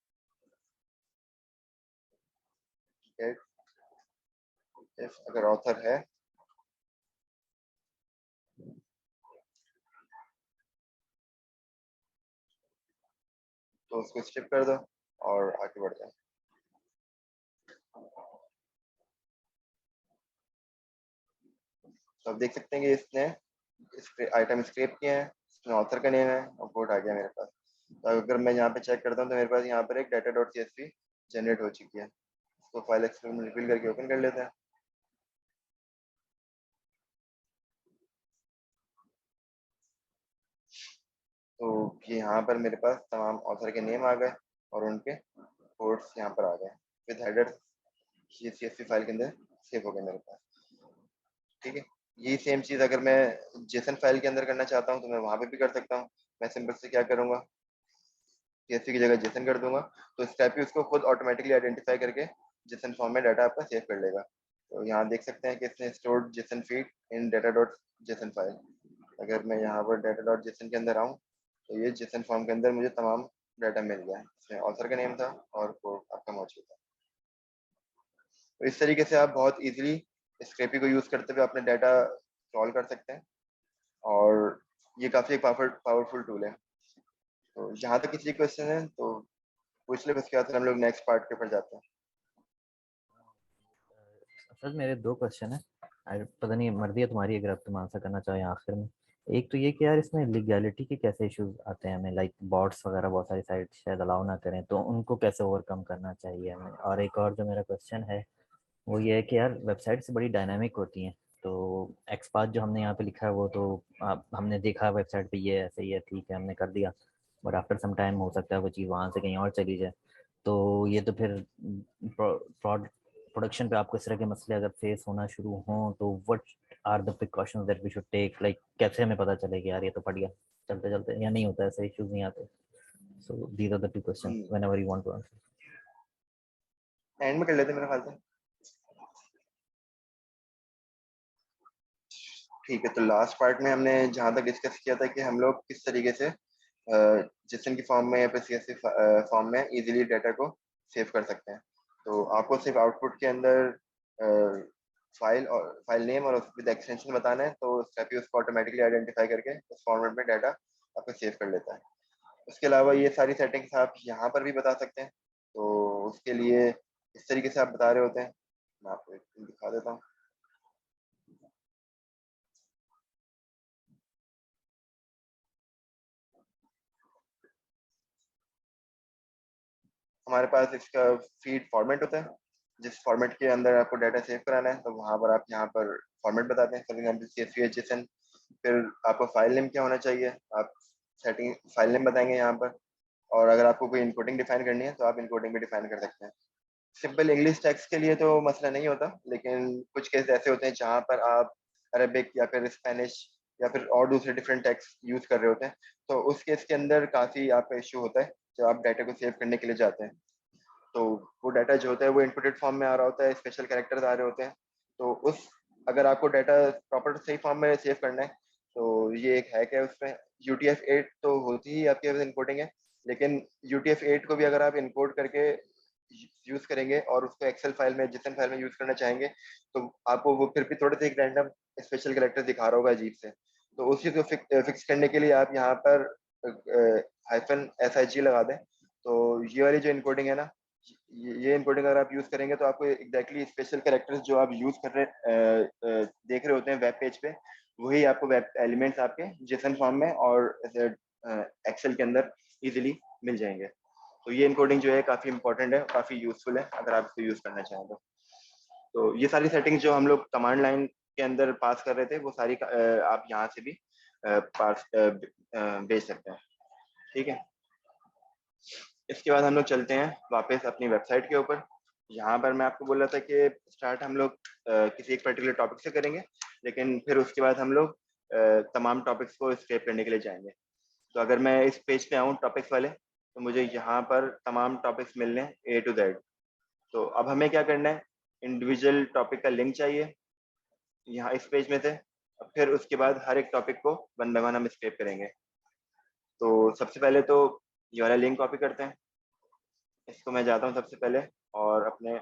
कि if अगर ऑथर है तो उसको स्ट्रिप कर दो और आगे बढ़ जाए। तो आप देख सकते हैं कि इसने आइटम स्क्रैप किए हैं, इसमें ऑथर का नेम है और कोड आ गया मेरे पास। तो अगर मैं यहाँ पे चेक करता हूँ तो मेरे पास यहाँ पर एक डाटा डॉट CSV जनरेट हो चुकी है। इसको फाइल एक्सप्लोरर में रिवील करके ओपन कर लेते हैं। तो ये यहाँ पर मेरे पास तमाम ऑथर के नेम आ गए और उनके कोड्स यहाँ पर आ गए विद हेडर, ये CSV फाइल के अंदर सेव हो गए मेरे पास। ठीक है, यही सेम चीज़ अगर मैं जेसन फाइल के अंदर करना चाहता हूँ तो मैं वहाँ पे भी कर सकता हूँ। मैं सिंपल से क्या करूँगा, CSV की जगह जेसन कर दूंगा, तो स्टेप उसको खुद ऑटोमेटिकली आइडेंटिफाई करके जेसन फॉर्म में डाटा आपका सेव कर लेगा। तो यहाँ देख सकते हैं कि इसने stored Jason feed in data dot JSON file. अगर मैं यहाँ पर डाटा डॉट जेसन के अंदर आऊँ तो ये जेसन फॉर्म के अंदर मुझे तमाम डाटा मिल गया। इसमें ऑथर का नेम था और कोड आपका मौजूद था। तो इस तरीके से आप बहुत इजीली स्क्रेपी को यूज़ करते हुए अपने डाटा सॉल्व कर सकते हैं और ये काफ़ी पावरफुल टूल है। तो जहाँ तक किसी क्वेश्चन है तो पूछ ले, उसके बाद फिर हम लोग नेक्स्ट पार्ट के ऊपर जाते हैं। सर मेरे 2 क्वेश्चन है, पता नहीं मर्जी है तुम्हारी अगर आप तुम आंसर करना चाहो आखिर में। एक तो ये कि यार इसमें लीगैलिटी के कैसे इश्यूज आते हैं हमें, लाइक बॉट्स वगैरह बहुत सारी साइट शायद अलाउ ना करें, तो उनको कैसे ओवरकम करना चाहिए हमें। और एक और जो मेरा क्वेश्चन है वो ये है कि यार वेबसाइट्स बड़ी डायनामिक होती हैं, तो एक्सपाथ जो हमने यहाँ पे लिखा है वो तो हमने देखा वेबसाइट पे ये ऐसे ही है, ठीक है हमने कर दिया, बट आफ्टर सम टाइम हो सकता है वो चीज़ वहाँ से कहीं और चली जाए। तो ये तो फिर प्रोडक्शन पे आपको इस तरह के मसले अगर फेस होना शुरू हों तो what are the precautions that we should take, like कैसे हमें पता चले कि यार ये तो फट गया चलते चलते, या नहीं होता ऐसे इश्यूज नहीं आते। So these are the 2 questions whenever you want to answer. End में कर लेते हैं मेरे ख्याल से। ठीक है, तो लास्ट पार्ट में हमने जहाँ तक डिस्कस किया था कि हम लोग किस तरीके से जिसन की फॉर्म में या फिर CSV फॉर्म में इजीली डाटा को सेव कर सकते हैं। तो आपको सिर्फ आउटपुट के अंदर फाइल नेम और विद एक्सटेंशन बताना है, तो स्टेपी उसको ऑटोमेटिकली आइडेंटिफाई करके उस फॉर्मेट में डाटा आपको सेव कर लेता है। उसके अलावा ये सारी सेटिंग्स आप यहाँ पर भी बता सकते हैं। तो उसके लिए इस तरीके से आप बता रहे होते हैं, मैं आपको एक दिखा देता हूँ। हमारे पास इसका फीड फॉर्मेट होता है, जिस फॉर्मेट के अंदर आपको डाटा सेव कराना है तो वहाँ पर आप यहाँ पर फॉर्मेट बताते हैं, फॉर एग्जाम्पल CSV JSON। फिर आपको फाइल नेम क्या होना चाहिए, आप सेटिंग फाइल नेम बताएंगे यहाँ पर। और अगर आपको कोई इनकोडिंग डिफाइन करनी है तो आप इनकोडिंग भी डिफाइन कर सकते हैं। सिंपल इंग्लिश टेक्स्ट के लिए तो मसला नहीं होता, लेकिन कुछ केस ऐसे होते हैं जहाँ पर आप अरबिक या फिर स्पेनिश या फिर और दूसरे डिफरेंट टेक्स्ट यूज कर रहे होते हैं, तो उस केस के अंदर काफ़ी आपका इश्यू होता है जब आप डाटा को सेव करने के लिए जाते हैं। तो वो डाटा जो होता है वो इनपुटेड फॉर्म में आ रहा होता है, स्पेशल कैरेक्टर्स आ रहे होते हैं। तो उस अगर आपको डाटा प्रॉपर सही फॉर्म में सेव करना है तो ये एक हैक है उसमें। UTF-8 तो होती ही आपके पास इनकोडिंग है, लेकिन UTF-8 को भी अगर आप इनकोड करके यूज करेंगे और उसको एक्सेल फाइल में जिसन फाइल में यूज करना चाहेंगे तो आपको वो फिर भी थोड़े से एक रैंडम स्पेशल कैरेक्टर दिखा रहा होगा अजीब से। तो उस चीज को फिक्स करने के लिए आप यहाँ पर -SIG लगा दें। तो ये वाली जो इनकोडिंग है ना, ये इनकोडिंग अगर आप यूज करेंगे तो आपको एग्जैक्टली स्पेशल कैरेक्टर्स जो आप यूज कर रहे देख रहे होते हैं वेब पेज पे, वही आपको वेब एलिमेंट्स आपके जेसन फॉर्म में और एक्सेल के अंदर इजीली मिल जाएंगे। तो ये इनकोडिंग जो है काफ़ी इंपॉर्टेंट है, काफ़ी यूजफुल है अगर आप इसको यूज़ करना चाहें तो ये सारी सेटिंग्स जो हम लोग कमांड लाइन के अंदर पास कर रहे थे वो सारी आप यहाँ से भी पास भेज सकते हैं। ठीक है, इसके बाद हम लोग चलते हैं वापस अपनी वेबसाइट के ऊपर। यहाँ पर मैं आपको बोल रहा था कि स्टार्ट हम लोग किसी एक पर्टिकुलर टॉपिक से करेंगे, लेकिन फिर उसके बाद हम लोग तमाम टॉपिक्स को स्क्रैप करने के लिए जाएंगे। तो अगर मैं इस पेज पे आऊँ टॉपिक्स वाले, तो मुझे यहाँ पर तमाम टॉपिक्स मिलने हैं A to Z। तो अब हमें क्या करना है, इंडिविजुअल टॉपिक का लिंक चाहिए यहाँ इस पेज में से। फिर उसके बाद हर एक टॉपिक को वन बाय वन हम स्क्रैप करेंगे। तो सबसे पहले तो ये वाला लिंक कॉपी करते हैं। इसको मैं जाता हूँ सबसे पहले और अपने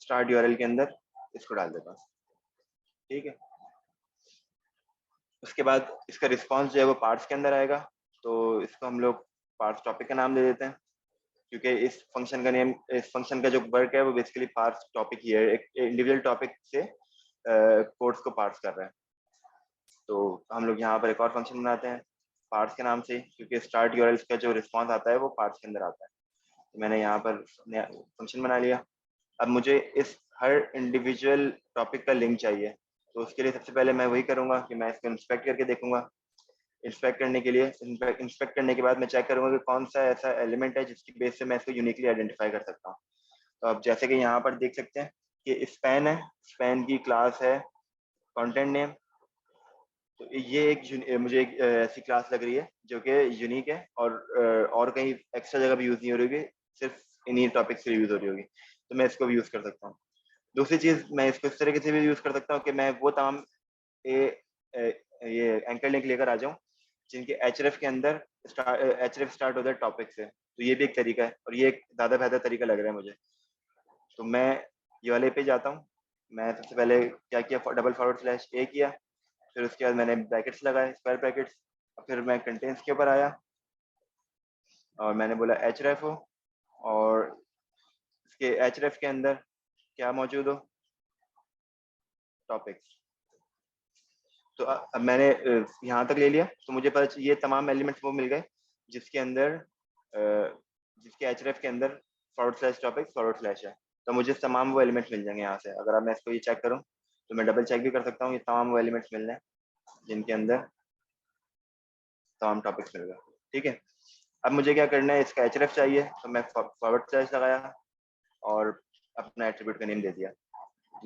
स्टार्ट URL के अंदर इसको डाल देता हूँ। ठीक है, उसके बाद इसका रिस्पॉन्स जो है वो पार्ट्स के अंदर आएगा। तो इसको हम लोग पार्ट्स टॉपिक का नाम दे देते हैं, क्योंकि इस फंक्शन का जो वर्क है वो बेसिकली पार्स टॉपिक ही है, एक इंडिविजुअल टॉपिक से कोड्स को पार्स कर रहा है। तो हम लोग यहाँ पर एक और फंक्शन बनाते हैं पार्ट्स के नाम से, क्योंकि स्टार्ट यूआरएल का जो रिस्पॉन्स आता है वो पार्ट्स के अंदर आता है। तो मैंने यहाँ पर नया फंक्शन बना लिया। अब मुझे इस हर इंडिविजुअल टॉपिक का लिंक चाहिए, तो उसके लिए सबसे पहले मैं वही करूँगा कि मैं इसको इंस्पेक्ट करके देखूंगा। इंस्पेक्ट करने के लिए इंस्पेक्ट करने के बाद मैं चेक करूंगा कि कौन सा ऐसा एलिमेंट है जिसकी बेस से मैं इसको यूनिकली आइडेंटिफाई कर सकता हूँ। तो अब जैसे कि यहाँ पर देख सकते हैं कि स्पैन है, स्पैन की क्लास है कंटेंट नेम। तो ये मुझे एक ऐसी क्लास लग रही है जो कि यूनिक है और कहीं एक्स्ट्रा जगह भी यूज नहीं हो रही होगी, सिर्फ इन्हीं टॉपिक्स के लिए यूज हो रही होगी, तो मैं इसको भी यूज कर सकता हूँ। दूसरी चीज, मैं इसको इस तरीके से भी यूज कर सकता हूँ कि मैं वो तमाम ये एंकर लिंक लेकर आ जाऊं जिनके एचरेफ के अंदर एचरेफ स्टार्ट होता है टॉपिक से। तो ये भी एक तरीका है, और ये एक ज़्यादा बेहतर तरीका लग रहा है मुझे। तो मैं ये वाले पे जाता हूँ। मैं सबसे पहले क्या किया, डबल फॉरवर्ड स्लैश ए किया, फिर उसके बाद मैंने ब्रैकेट्स लगाए, स्क्वायर ब्रैकेट्स। फिर मैं कंटेंट्स के ऊपर आया और मैंने बोला एचरेफ हो, और इसके एचरेफ के अंदर क्या मौजूद हो, टॉपिक्स। तो अब मैंने यहाँ तक ले लिया, तो मुझे पता ये तमाम एलिमेंट्स वो मिल गए जिसके अंदर जिसके एचरेफ के अंदर forward slash topics forward slash है। तो मुझे तमाम वो एलिमेंट्स मिल जाएंगे यहाँ से। अगर अब मैं इसको ये चेक करूँ तो मैं डबल चेक भी कर सकता हूँ, ये तमाम वो एलिमेंट्स मिल रहे हैं जिनके अंदर तमाम टॉपिक्स मिल गए। ठीक है, अब मुझे क्या करना है, इसका एचरेफ चाहिए, तो मैं फॉरवर्ड स्लैश लगाया और अपना एट्रीब्यूट का नेम दे दिया।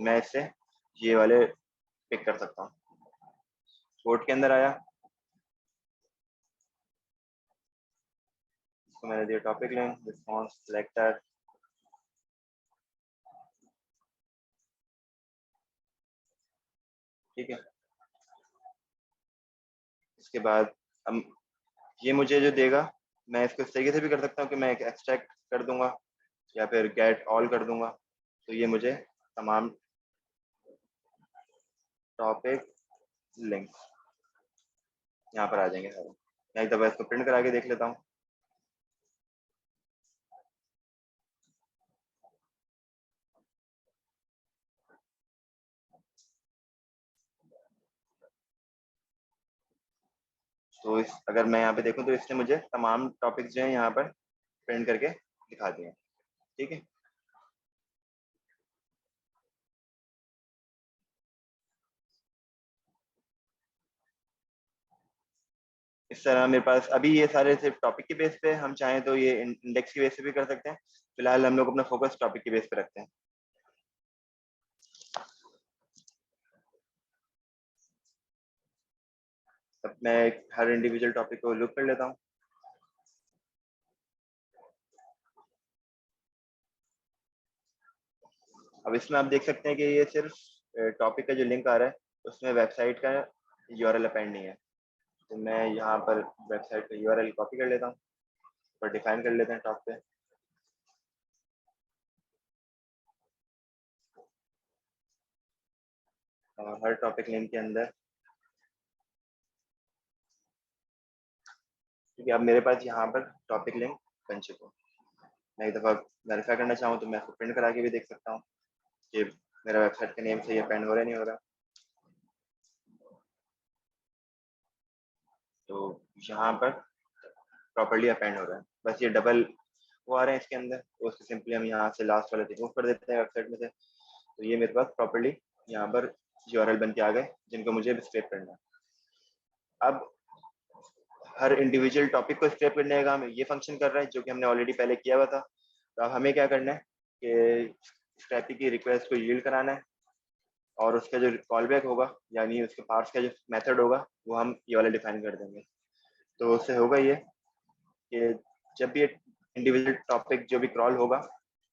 मैं इससे ये वाले पिक कर सकता हूँ। कोड के अंदर आया, इसको मैंने दिया टॉपिक लिंक रिस्पॉन्स सिलेक्टर। ठीक है, इसके बाद अब ये मुझे जो देगा, मैं इसको इस तरीके से भी कर सकता हूँ कि मैं एक एक्सट्रैक्ट कर दूंगा या फिर गेट ऑल कर दूंगा। तो ये मुझे तमाम टॉपिक लिंक्स यहाँ पर आ जाएंगे सारे। मैं एक दफ़ा इसको प्रिंट करा के देख लेता हूँ। तो अगर मैं यहाँ पे देखूँ तो इसने मुझे तमाम टॉपिक्स जो है यहाँ पर प्रिंट करके दिखा दिए। ठीक है, इस तरह मेरे पास अभी ये सारे सिर्फ टॉपिक के बेस पे, हम चाहें तो ये इंडेक्स की बेस पे भी कर सकते हैं। फिलहाल हम लोग अपना फोकस टॉपिक के बेस पे रखते हैं। अब मैं हर इंडिविजुअल टॉपिक को लुक कर लेता हूँ। अब इसमें आप देख सकते हैं कि ये सिर्फ टॉपिक का जो लिंक आ रहा है उसमें वेबसाइट का यूआरएल अपेंड नहीं है। तो मैं यहाँ पर वेबसाइट का यूआरएल कॉपी कर लेता हूँ और डिफाइन कर लेते हैं टॉप पे। और हर टॉपिक लिंक के अंदर, क्योंकि अब मेरे पास यहाँ पर टॉपिक लिंक बन चुका है। मैं एक दफ़ा वेरीफाई करना चाहूँ तो मैं इसको प्रिंट करा के भी देख सकता हूँ कि मेरा वेबसाइट के नेम से ये अपेंड हो रहा है नहीं हो रहा। तो यहाँ पर प्रॉपर्ली अपेंड हो रहा है, बस ये डबल वो आ रहे हैं इसके अंदर, तो उसको सिंपली हम यहाँ से लास्ट वाले रिमूव कर देते हैं वेबसाइट में से। तो ये मेरे पास प्रॉपर्ली यहाँ पर यूआरएल बन के आ गए जिनको मुझे स्क्रैप करना है। अब हर इंडिविजुअल टॉपिक को स्क्रैप करने का हम ये फंक्शन कर रहे हैं जो कि हमने ऑलरेडी पहले किया हुआ था। तो अब हमें क्या करना है कि स्क्रैपिंग की रिक्वेस्ट को यील्ड कराना है, और उसका जो कॉल बैक होगा यानी उसके पार्स का जो मेथड होगा वो हम ये वाला डिफाइन कर देंगे। तो उससे होगा ये कि जब भी इंडिविजुअल टॉपिक जो भी क्रॉल होगा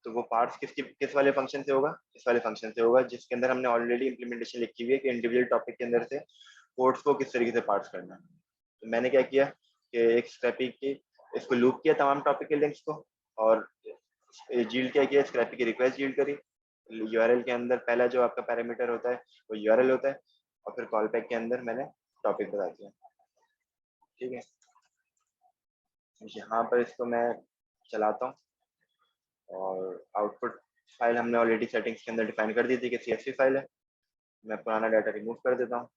तो वो पार्ट्स किस वाले फंक्शन से होगा, इस वाले फंक्शन से होगा जिसके अंदर हमने ऑलरेडी इंप्लीमेंटेशन लिखी हुई है कि इंडिविजुअल टॉपिक के अंदर से कोड्स को किस तरीके से पार्ट्स करना है। तो मैंने क्या किया कि एक स्क्रैपी की इसको लूप किया तमाम टॉपिक के लिंक्स को, और यील्ड क्या किया, स्क्रैपी की रिक्वेस्ट यील्ड करी। यूआरएल के अंदर पहला जो आपका पैरामीटर होता है वो यूआरएल होता है, और फिर कॉल बैक के अंदर मैंने टॉपिक बता दिया। ठीक है, यहाँ पर इसको मैं चलाता हूँ और आउटपुट फाइल हमने ऑलरेडी सेटिंग्स के अंदर डिफाइन कर दी थी कि CSV फाइल है। मैं पुराना डाटा रिमूव कर देता हूँ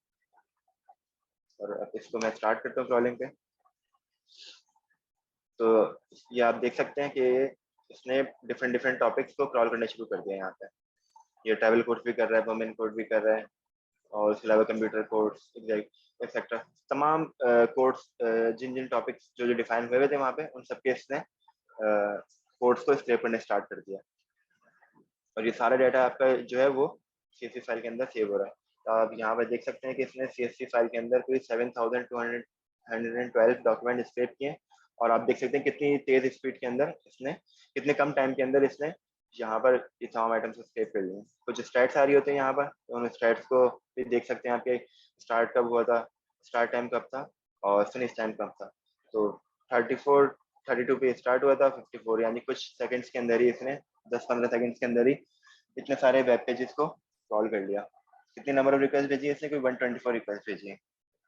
और अब इसको मैं स्टार्ट करता हूँ क्रॉलिंग पे। तो ये आप देख सकते हैं कि इसने डिफरेंट डिफरेंट टॉपिक्स को क्रॉल करना शुरू कर दिया यहाँ पे। ये ट्रैवल कोर्स भी कर रहा है, वुमेन कोर्स भी कर रहा है, और उसके अलावा कंप्यूटर कोर्स एक्सेट्रा तमाम कोर्स जिन जिन टॉपिक्स जो जो डिफाइन हुए थे वहाँ पे, उन सबके इसने कोर्स को स्क्रेप करने स्टार्ट कर दिया। और ये सारा डाटा आपका जो है वो CSV फाइल के अंदर सेव हो रहा है। तो आप यहाँ पर देख सकते हैं कि इसने CSV फाइल के अंदर कोई 7,212 डॉक्यूमेंट स्क्रेप किए, और आप देख सकते हैं कितनी तेज स्पीड के अंदर इसने, कितने कम टाइम के अंदर इसने यहाँ पर ये तमाम आइटम्स स्क्रेप कर लिए। कुछ स्टैट्स आ रही होते हैं यहाँ पर, तो उन स्टैट्स को भी देख सकते हैं आपके, स्टार्ट कब हुआ था, स्टार्ट टाइम कब था और फिनिश टाइम कब था। तो 32 पे स्टार्ट हुआ था, 54 यानी कुछ सेकंड्स के अंदर ही इसने 10-15 सेकंड्स के अंदर ही इतने सारे वेब पेजेस को सॉल्व कर लिया। कितने नंबर ऑफ रिक्वेस्ट भेजी है इसने? कोई 124 रिक्वेस्ट भेजी है,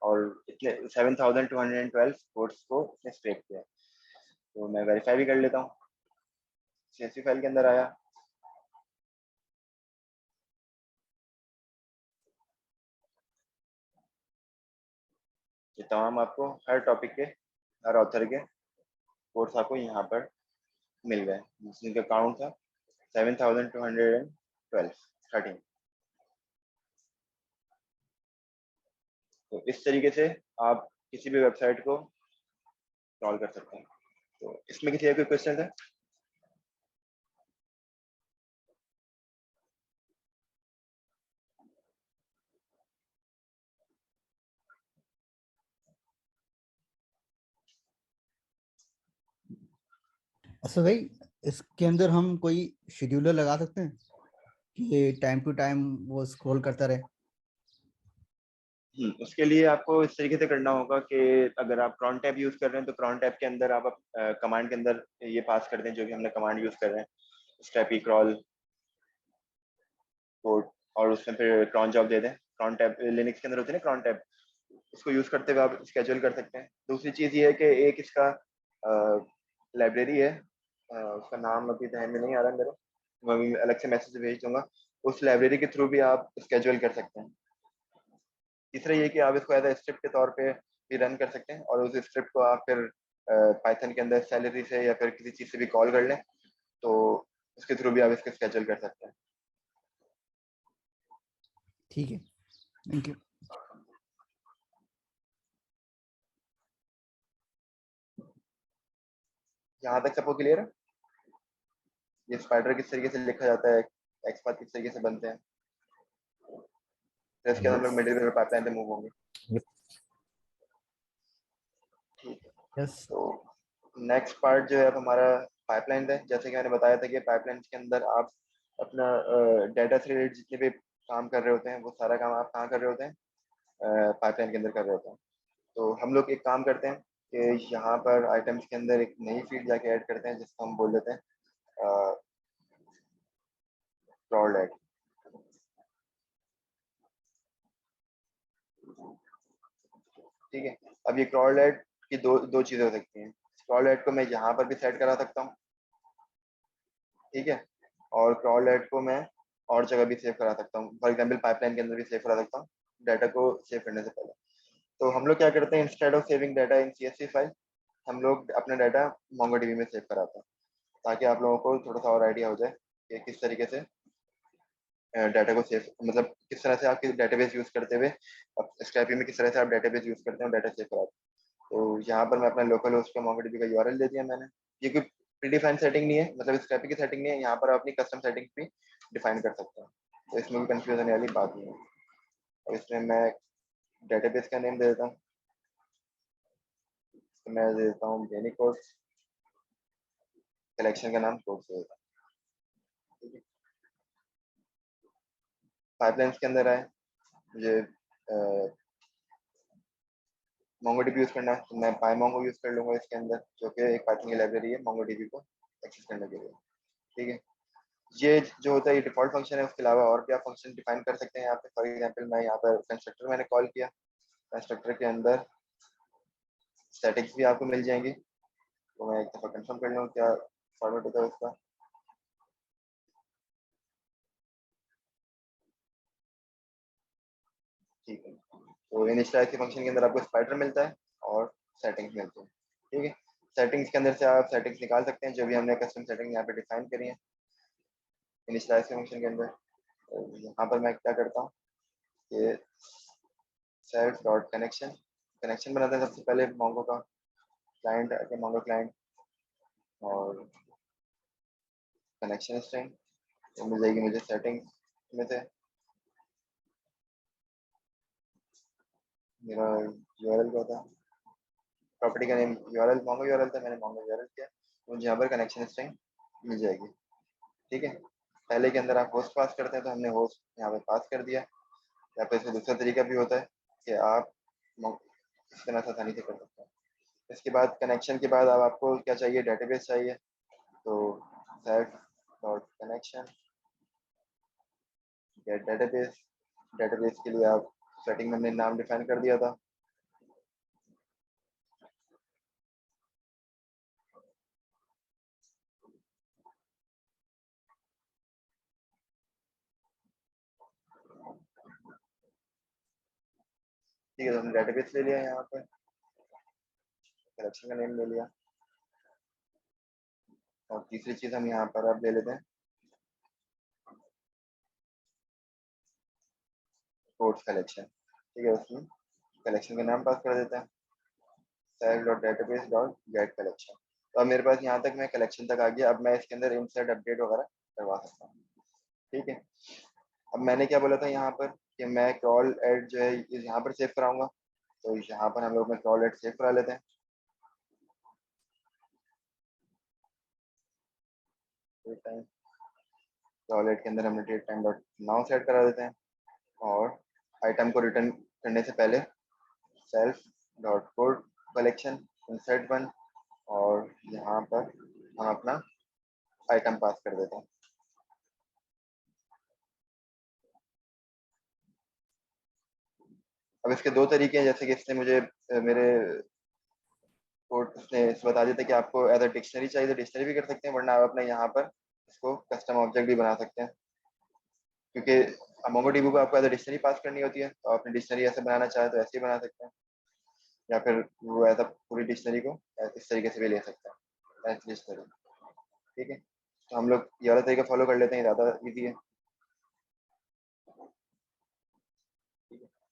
और इतने 7,212 कोड्स को इसने स्क्रैप किया। तो मैं वेरीफाई भी कर लेता हूँ। CSV फाइल के अंदर आया, ये तमाम आपको हर टॉपिक के, हर ऑथर के कोर्स आपको यहाँ पर मिल गए, जिनका काउंट था 7,212 13। तो इस तरीके से आप किसी भी वेबसाइट को सॉल्व कर सकते हैं। तो इसमें किसी कोई क्वेश्चन है? अच्छा भाई, इसके अंदर हम कोई शेड्यूलर लगा सकते हैं कि टाइम टू टाइम वो स्क्रॉल करता रहे? उसके लिए आपको इस तरीके से करना होगा कि अगर आप cron टैब यूज कर रहे हैं तो cron टैब के अंदर आप कमांड के अंदर ये पास कर दें जो भी हमने कमांड यूज कर रहे हैं, स्टेपी क्रॉल कोड, और उसमें फिर cron जॉब दे दें। cron टैब लिनक्स के अंदर होते हैं ना cron टैब, इसको यूज करते हुए आप स्केड्यूल कर सकते हैं। दूसरी चीज ये है कि एक इसका लाइब्रेरी है, उसका नाम अभी ध्यान में नहीं आ रहा मेरे, मैं अभी अलग से मैसेज भेज दूंगा। उस लाइब्रेरी के थ्रू भी आप स्केड्यूल कर सकते हैं। तीसरा ये कि आप इसको एज ए स्क्रिप्ट के तौर पे भी रन कर सकते हैं, और उस स्क्रिप्ट को आप फिर पाइथन के अंदर सैलरी से या फिर किसी चीज से भी कॉल कर लें, तो उसके थ्रू भी आप इसको स्केड्यूल कर सकते हैं। ठीक है, थैंक यू। यहाँ तक सबको क्लियर है? ये स्पाइडर किस तरीके से लिखा जाता है, एक्सपाथ किस तरीके से बनते हैं, तो इसके अंदर हम लोग मिडिल पाइपलाइन पे मूव होंगे। ठीक है, यस। तो नेक्स्ट पार्ट जो है अब हमारा पाइपलाइन है। जैसे कि मैंने बताया था कि पाइपलाइन के अंदर आप अपना डाटा से रिलेटेड जितने भी काम कर रहे होते हैं वो सारा काम आप कहाँ कर रहे होते हैं? पाइपलाइन के अंदर कर रहे होते हैं। तो हम लोग एक काम करते हैं कि यहाँ पर आइटम्स के अंदर एक नई फील्ड जाके ऐड करते हैं जिसको हम बोल देते हैं क्रॉल ऐड। ठीक है, अब ये क्रॉल ऐड की दो चीज़ें हो सकती हैं। क्रॉल ऐड को मैं यहाँ पर भी सेट करा सकता हूँ, ठीक है, और क्रॉल ऐड को मैं और जगह भी सेव करा सकता हूँ, फॉर एग्जाम्पल पाइपलाइन के अंदर भी सेव करा सकता हूँ डाटा को सेव करने से पहले। तो हम लोग क्या करते हैं, instead of saving data in CSV file, हम लोग अपना डाटा MongoDB में सेव कराते हैं, ताकि आप लोगों को थोड़ा सा और आइडिया हो जाए कि किस तरीके से डाटा को सेव, मतलब किस तरह से आपके डेटाबेस यूज करते हुए स्क्रैपी में किस तरह से आप डेटाबेस यूज करते हैं और डाटा सेव कराते हैं। तो यहाँ पर मैं अपना लोकल होस्ट का MongoDB का URL दे दिया मैंने। ये कोई प्रीडिफाइंड सेटिंग नहीं है, मतलब स्क्रैपी की सेटिंग नहीं है, यहाँ पर आप अपनी कस्टम सेटिंग भी डिफाइन कर सकते हैं, तो इसमें भी कंफ्यूजन वाली बात नहीं है। और इसमें मैं डेटाबेस का नेम दे देता हूँ, तो मैं दे देता हूँ बेनी कोर्स, कलेक्शन का नाम कोर्स दे देता हूँ। पाइपलाइंस के अंदर आए, मुझे MongoDB यूज करना है तो मैं PyMongo यूज कर लूंगा इसके अंदर, जो कि एक पाइथन की लाइब्रेरी है MongoDB को एक्सेस करने के लिए। ठीक है, ये जो होता है ये डिफॉल्ट फंक्शन है, उसके अलावा और भी आप फंक्शन डिफाइन कर सकते हैं यहाँ पे। फॉर एग्जांपल मैं यहाँ पर कंस्ट्रक्टर मैंने कॉल किया, कंस्ट्रक्टर के अंदर स्टैटिक्स भी आपको मिल जाएंगी, तो मैं एक दफ़ा कंफर्म कर लूँ क्या फॉर्मेट होता है उसका। ठीक है, तो इनिशियलाइज के फंक्शन के अंदर आपको स्पाइडर मिलता है और सेटिंग्स मिलते हैं। ठीक है, सेटिंग्स के अंदर से आप सेटिंग्स निकाल सकते हैं जो भी हमने कस्टम सेटिंग यहाँ पे डिफाइन करी है इनिशियलाइज फंक्शन के अंदर। तो यहाँ पर मैं क्या करता हूँ कि सेल्फ डॉट कनेक्शन कनेक्शन बनाते हैं सबसे पहले मोंगो का क्लाइंट के मोंगो क्लाइंट और कनेक्शन स्ट्रिंग तो मिल जाएगी मुझे सेटिंग में से मेरा यूआरएल क्या था, प्रॉपर्टी का नेम यूआरएल मोंगो यूआरएल था, मैंने मोंगो यूआरएल किया, मुझे यहाँ पर कनेक्शन स्ट्रिंग मिल जाएगी। ठीक है, पहले के अंदर आप होस्ट पास करते हैं तो हमने होस्ट यहाँ पे पास कर दिया। या फिर इसका दूसरा तरीका भी होता है कि आप इस तरह से आसानी से कर सकते हैं। इसके बाद कनेक्शन के बाद अब आपको क्या चाहिए, डेटाबेस चाहिए, तो self dot connection gate database. Database के लिए आप सेटिंग में हमने नाम डिफाइन कर दिया था, ठीक है, तो हमने डेटाबेस ले लिया, यहाँ पर कलेक्शन का नेम ले लिया और तीसरी चीज हम यहाँ पर अब ले लेते हैं कोड्स कलेक्शन। ठीक है, उसमें कलेक्शन का नाम पास कर देते हैं self dot database dot gate collection. तो अब मेरे पास यहाँ तक मैं कलेक्शन तक आ गया, अब मैं इसके अंदर इंसर्ट अपडेट वगैरह करवा सकता हूँ। ठीक है, अब मैंने क्या बोला था यहाँ पर कि मैं क्रॉल एड जो है यहाँ पर सेव कराऊंगा, तो यहाँ पर हम लोग में क्रॉल एड सेव करा लेते हैं। क्रॉल एड के अंदर हमने date time dot now set करा देते हैं और आइटम को रिटर्न करने से पहले self dot code collection insert one और यहाँ पर हम अपना आइटम पास कर देते हैं। अब इसके दो तरीके हैं, जैसे कि इसने मुझे मेरे कोड उसने बता दिया था कि आपको एज अ डिक्शनरी चाहिए तो डिक्शनरी भी कर सकते हैं, वरना आप अपने यहाँ पर इसको कस्टम ऑब्जेक्ट भी बना सकते हैं, क्योंकि मोंगोडीबी को आपको एज अ डिक्शनरी पास करनी होती है, तो आपने डिक्शनरी ऐसे बनाना चाहे तो ऐसे ही बना सकते हैं, या फिर वो एज अ पूरी डिक्शनरी को इस तरीके से भी ले सकते हैं एज डिक्शनरी। ठीक है, तो हम लोग ये वाला तरीका फॉलो कर लेते हैं, ज़्यादा ईजी है।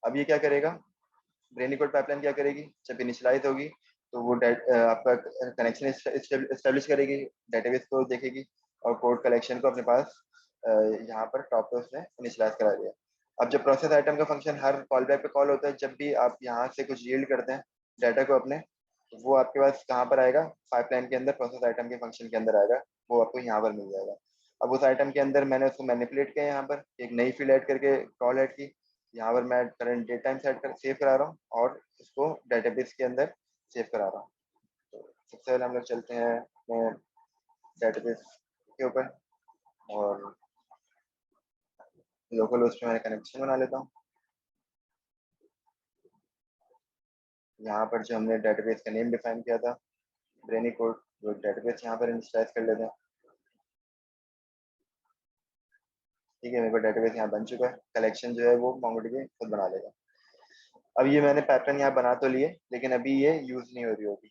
अब ये क्या करेगा, ब्रेनी कोड पाइपलाइन क्या करेगी, जब इनिशियलाइज होगी तो वो आपका कनेक्शन एस्टेब्लिश करेगी, डेटाबेस को देखेगी और कोड कलेक्शन को अपने पास यहाँ पर टॉप पे उसने इनिशियलाइज करा दिया। अब जब प्रोसेस आइटम का फंक्शन हर कॉल बैक पे कॉल होता है, जब भी आप यहाँ से कुछ यील्ड करते हैं डाटा को अपने, तो वो आपके पास कहाँ पर आएगा, पाइपलाइन के अंदर प्रोसेस आइटम के फंक्शन के अंदर आएगा, वो आपको यहाँ पर मिल जाएगा। अब उस आइटम के अंदर मैंने उसको मैनिपुलेट किया, यहाँ पर एक नई फील्ड ऐड करके कॉल ऐड की, यहाँ पर मैं करंट डेट टाइम सेट कर सेव करा रहा हूँ और इसको डेटाबेस के अंदर सेव करा रहा हूँ। तो सबसे पहले हम लोग चलते हैं अपने डेटाबेस के ऊपर और लोकल होस्ट में मैंने कनेक्शन बना लेता हूँ। यहाँ पर जो हमने डेटाबेस का नेम डिफाइन किया था ब्रेनी कोड, वो डेटाबेस यहाँ पर इनिशियलाइज कर लेते हैं। ठीक है, मेरे पास डेटाबेस यहाँ बन चुका है, कलेक्शन जो है वो मोंगोडीबी खुद बना लेगा। अब ये मैंने पैटर्न यहाँ बना तो लिए, लेकिन अभी ये यूज नहीं हो रही होगी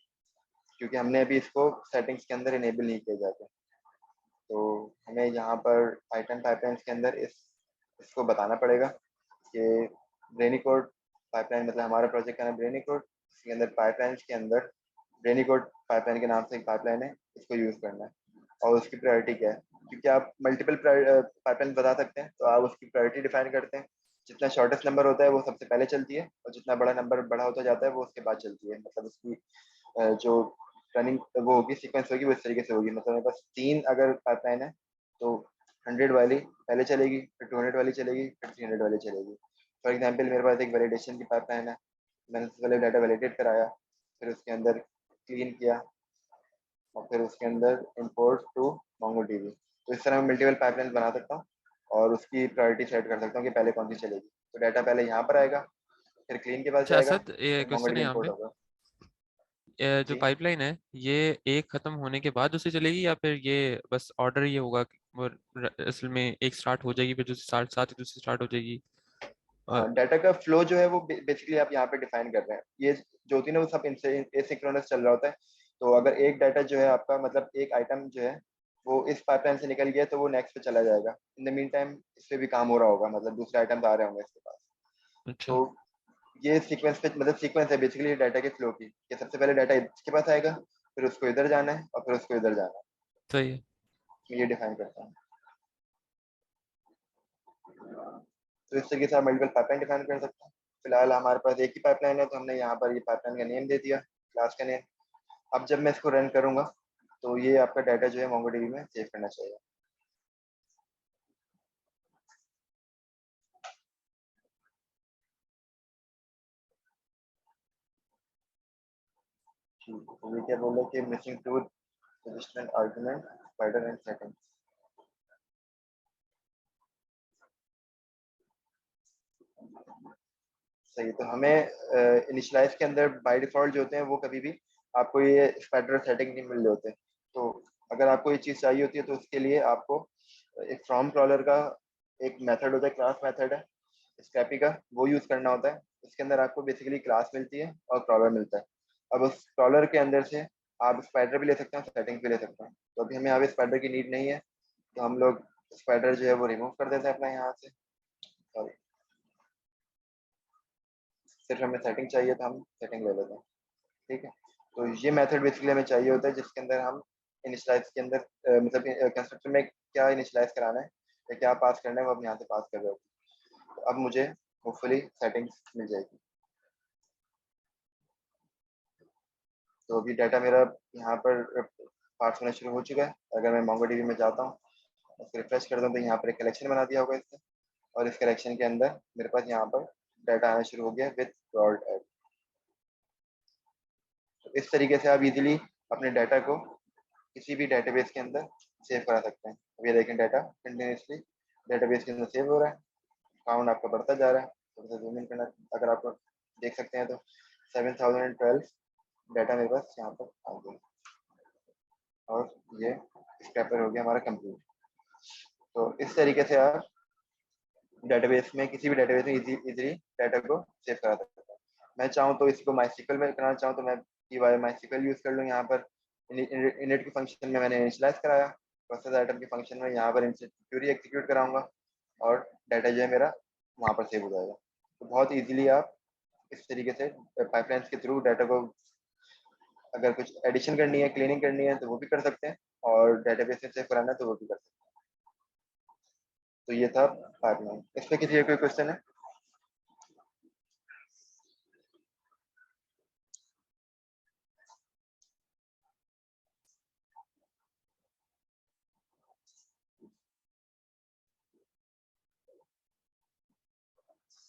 क्योंकि हमने अभी इसको सेटिंग्स के अंदर इनेबल नहीं किया जाता। तो हमें यहाँ पर पाइथन पाइपलाइन के अंदर इसको बताना पड़ेगा कि ब्रेनी कोड पाइपलाइन, मतलब हमारा प्रोजेक्ट का नाम ब्रेनी कोड, इसके अंदर पाइपलाइन के अंदर ब्रेनी कोड पाइपलाइन के नाम से एक पाइपलाइन है, इसको यूज़ करना है और उसकी प्रायोरिटी क्या है, क्योंकि आप मल्टीपल पाइपलाइन बता सकते हैं, तो आप उसकी प्रायोरिटी डिफाइन करते हैं। जितना शॉर्टेस्ट नंबर होता है वो सबसे पहले चलती है और जितना बड़ा नंबर बड़ा होता जाता है वो उसके बाद चलती है, मतलब उसकी जो रनिंग वो होगी सीक्वेंस होगी वो इस तरीके से होगी। मतलब मेरे पास 3 अगर पाइपलाइन है तो 100 वाली पहले चलेगी, फिर 200 वाली चलेगी, फिर 300 वाली चलेगी। फॉर एग्जांपल मेरे पास एक वैलिडेशन की पाइपलाइन है, मैंने सबसे पहले डाटा वैलिडेट कराया, फिर उसके अंदर क्लीन किया और फिर उसके अंदर इंपोर्ट टू मोंगोडीबी। तो इस तरह मैं मल्टीपल पाइपलाइन बना सकता हूँ और उसकी प्रायोरिटी सेट कर सकता हूँ कि पहले कौन सी चलेगी। तो डाटा पहले यहाँ पर आएगा, फिर क्लीन के पास अच्छा जाएगा, असद, ये फिर क्वेश्चन है मोंगोडीबी यहाँ इंपोर्ट पे, होगा। जो जी, पाइपलाइन है ये एक खत्म होने के बाद दूसरी चलेगी, या फिर ये बस ऑर्डर ये होगा कि वो असल में एक स्टार्ट हो जाएगी फिर दूसरी स्टार्ट साथ ही दूसरी स्टार्ट हो जाएगी? हाँ, और डाटा का फ्लो जो है वो बेसिकली आप यहाँ पे डिफाइन कर रहे हैं। ये जो होती है ना वो सब इनसे एसिंक्रोनस चल रहा होता है, तो अगर एक डाटा जो है आपका मतलब एक आइटम जो है वो इस पाइपलाइन से निकल गया तो वो नेक्स्ट पे चला जाएगा। इन द मीन टाइम इस पे भी काम हो रहा होगा, मतलब दूसरे आइटम्स आ रहे होंगे इसके पास। अच्छा, तो ये सीक्वेंस पे मतलब सीक्वेंस है बेसिकली डाटा के फ्लो की, कि सबसे पहले डाटा इसके पास आएगा, फिर उसको इधर जाना है और फिर उसको इधर जाना है। सही है। तो ये डिफाइन करता है। तो इस तरीके से आप मल्टीपल पाइपलाइन डिफाइन कर सकते हैं। फिलहाल हमारे पास एक ही पाइपलाइन है तो हमने यहाँ पर ये पाइपलाइन का नेम दे दिया, क्लास का नेम। अब जब मैं इसको रन करूंगा तो ये आपका डाटा जो है मोंगोडीबी में सेव करना चाहिए। तो ये क्या बोल रहा है कि missing two register argument spider and settings. सही, तो हमें इनिशियलाइज के अंदर बाय डिफॉल्ट जो होते हैं वो कभी भी आपको ये स्पाइडर सेटिंग नहीं मिल रहे होते। तो अगर आपको ये चीज़ चाहिए होती है तो उसके लिए आपको एक फ्रॉम क्रॉलर का एक मेथड होता है, क्लास मेथड है स्क्रैपी का, वो यूज़ करना होता है। इसके अंदर आपको बेसिकली क्लास मिलती है और क्रॉलर मिलता है। अब उस क्रॉलर के अंदर से आप स्पाइडर भी ले सकते हैं, सेटिंग्स भी ले सकते हैं। तो अभी हमें यहाँ पे स्पाइडर की नीड नहीं है, तो हम लोग स्पाइडर जो है वो रिमूव कर देते हैं अपना यहाँ से। Sorry, सिर्फ हमें सेटिंग चाहिए तो हम सेटिंग ले लेते हैं। ठीक है, तो ये मेथड बेसिकली हमें चाहिए होता है जिसके अंदर हम इनिशियलाइज के अंदर मतलब कंस्ट्रक्टर में क्या इनिशियलाइज कराना है या क्या पास करना है वो अब यहाँ से पास कर रहे होते हैं। तो अब मुझे होपफुली सेटिंग्स मिल जाएगी। तो अभी डाटा मेरा यहाँ पर पास होना शुरू हो चुका है। अगर मैं मोंगोडीबी में जाता हूँ उसको रिफ्रेश कर दूँ तो यहाँ पर एक कलेक्शन बना दिया होगा इसने, और इस कलेक्शन के अंदर मेरे पास यहाँ पर डाटा आना शुरू हो गया विथ ब्रॉड एड। तो इस तरीके से आप इजीली अपने डाटा को किसी भी डेटाबेस के अंदर सेव करा सकते हैं। अब ये देखें डाटा कंटिन्यूसली डेटाबेस के अंदर सेव हो रहा है, काउंट आपका बढ़ता जा रहा है। थोड़ा सा जूम इन करना, अगर आप देख सकते हैं तो 7012 डाटा मेरे पास यहाँ पर आ गया और ये स्क्रैपर हो गया हमारा कंप्लीट। तो इस तरीके से आप डेटाबेस में किसी भी डेटाबेस में इजीली डाटा को सेव करा सकते हैं। मैं चाहूँ तो इसको माईसीक्वल में करना चाहूँ तो मैं py माईसीक्वल यूज़ कर लूँ। यहाँ पर इनिट के फंक्शन में मैंने इनिशियलाइज कराया, प्रोसेस आइटम के फंक्शन में यहाँ पर क्यूरी एग्जीक्यूट कराऊंगा और डाटा जो है मेरा वहाँ पर सेव हो जाएगा। तो बहुत इजीली आप इस तरीके से पाइपलाइंस के थ्रू डाटा को अगर कुछ एडिशन करनी है, क्लीनिंग करनी है तो वो भी कर सकते हैं, और डेटाबेस में सेव कराना है तो वो भी कर सकते हैं। तो ये था पाइपलाइन। इस पर किसी का कोई क्वेश्चन है?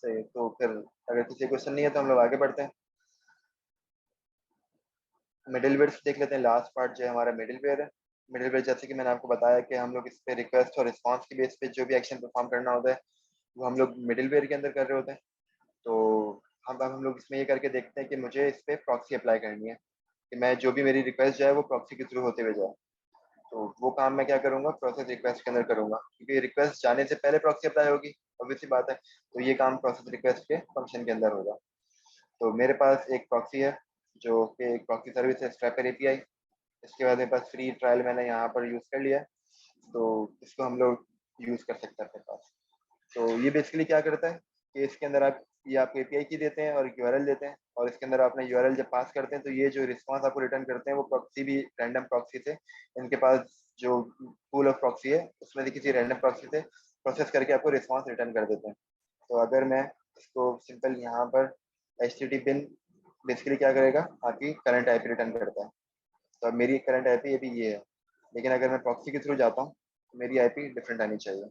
सही, तो फिर अगर किसी क्वेश्चन नहीं है तो हम लोग आगे बढ़ते हैं। मिडिल वेयर देख लेते हैं। लास्ट पार्ट जो है हमारा मिडिल वेयर है। मिडिल वेयर जैसे कि मैंने आपको बताया कि हम लोग इस पे रिक्वेस्ट और रिस्पांस की बेस पे जो भी एक्शन परफॉर्म करना होता है वो हम लोग मिडिल वेयर के अंदर कर रहे होते हैं। तो हम लोग इसमें ये करके देखते हैं कि मुझे इस पे प्रॉक्सी अप्लाई करनी है, कि मैं जो भी मेरी रिक्वेस्ट जो है वो प्रॉक्सी के थ्रू होते हुए जाए। तो वो काम मैं क्या करूंगा, प्रोसेस रिक्वेस्ट के अंदर करूंगा, क्योंकि रिक्वेस्ट जाने से पहले प्रॉक्सी अप्लाई होगी, ऑब्वियसली बात है। तो ये काम प्रोसेस रिक्वेस्ट के फंक्शन के अंदर होगा। तो मेरे पास एक प्रॉक्सी है जो कि एक प्रॉक्सी सर्विस है, स्क्रैपर एपीआई। इसके बाद मेरे पास फ्री ट्रायल मैंने यहाँ पर यूज़ कर लिया है, तो इसको हम लोग यूज़ कर सकते हैं अपने पास। तो ये बेसिकली क्या करता है कि इसके अंदर आप ये आपको एपीआई की देते हैं और यूआरएल देते हैं, और इसके अंदर अपना यूआरएल जब पास करते हैं तो ये जो रिस्पांस आपको रिटर्न करते हैं वो प्रॉक्सी भी रैंडम प्रॉक्सी से, इनके पास जो पूल ऑफ प्रॉक्सी है उसमें से किसी रैंडम प्रॉक्सी से प्रोसेस करके आपको रिस्पांस रिटर्न कर देते हैं। तो अगर मैं इसको सिंपल यहाँ पर HTTP पिन बेसिकली क्या करेगा, आपकी करंट आईपी रिटर्न करता है। तो अब मेरी करंट आईपी अभी ये है, लेकिन अगर मैं प्रॉक्सी के थ्रू जाता हूँ तो मेरी आईपी डिफरेंट आनी चाहिए।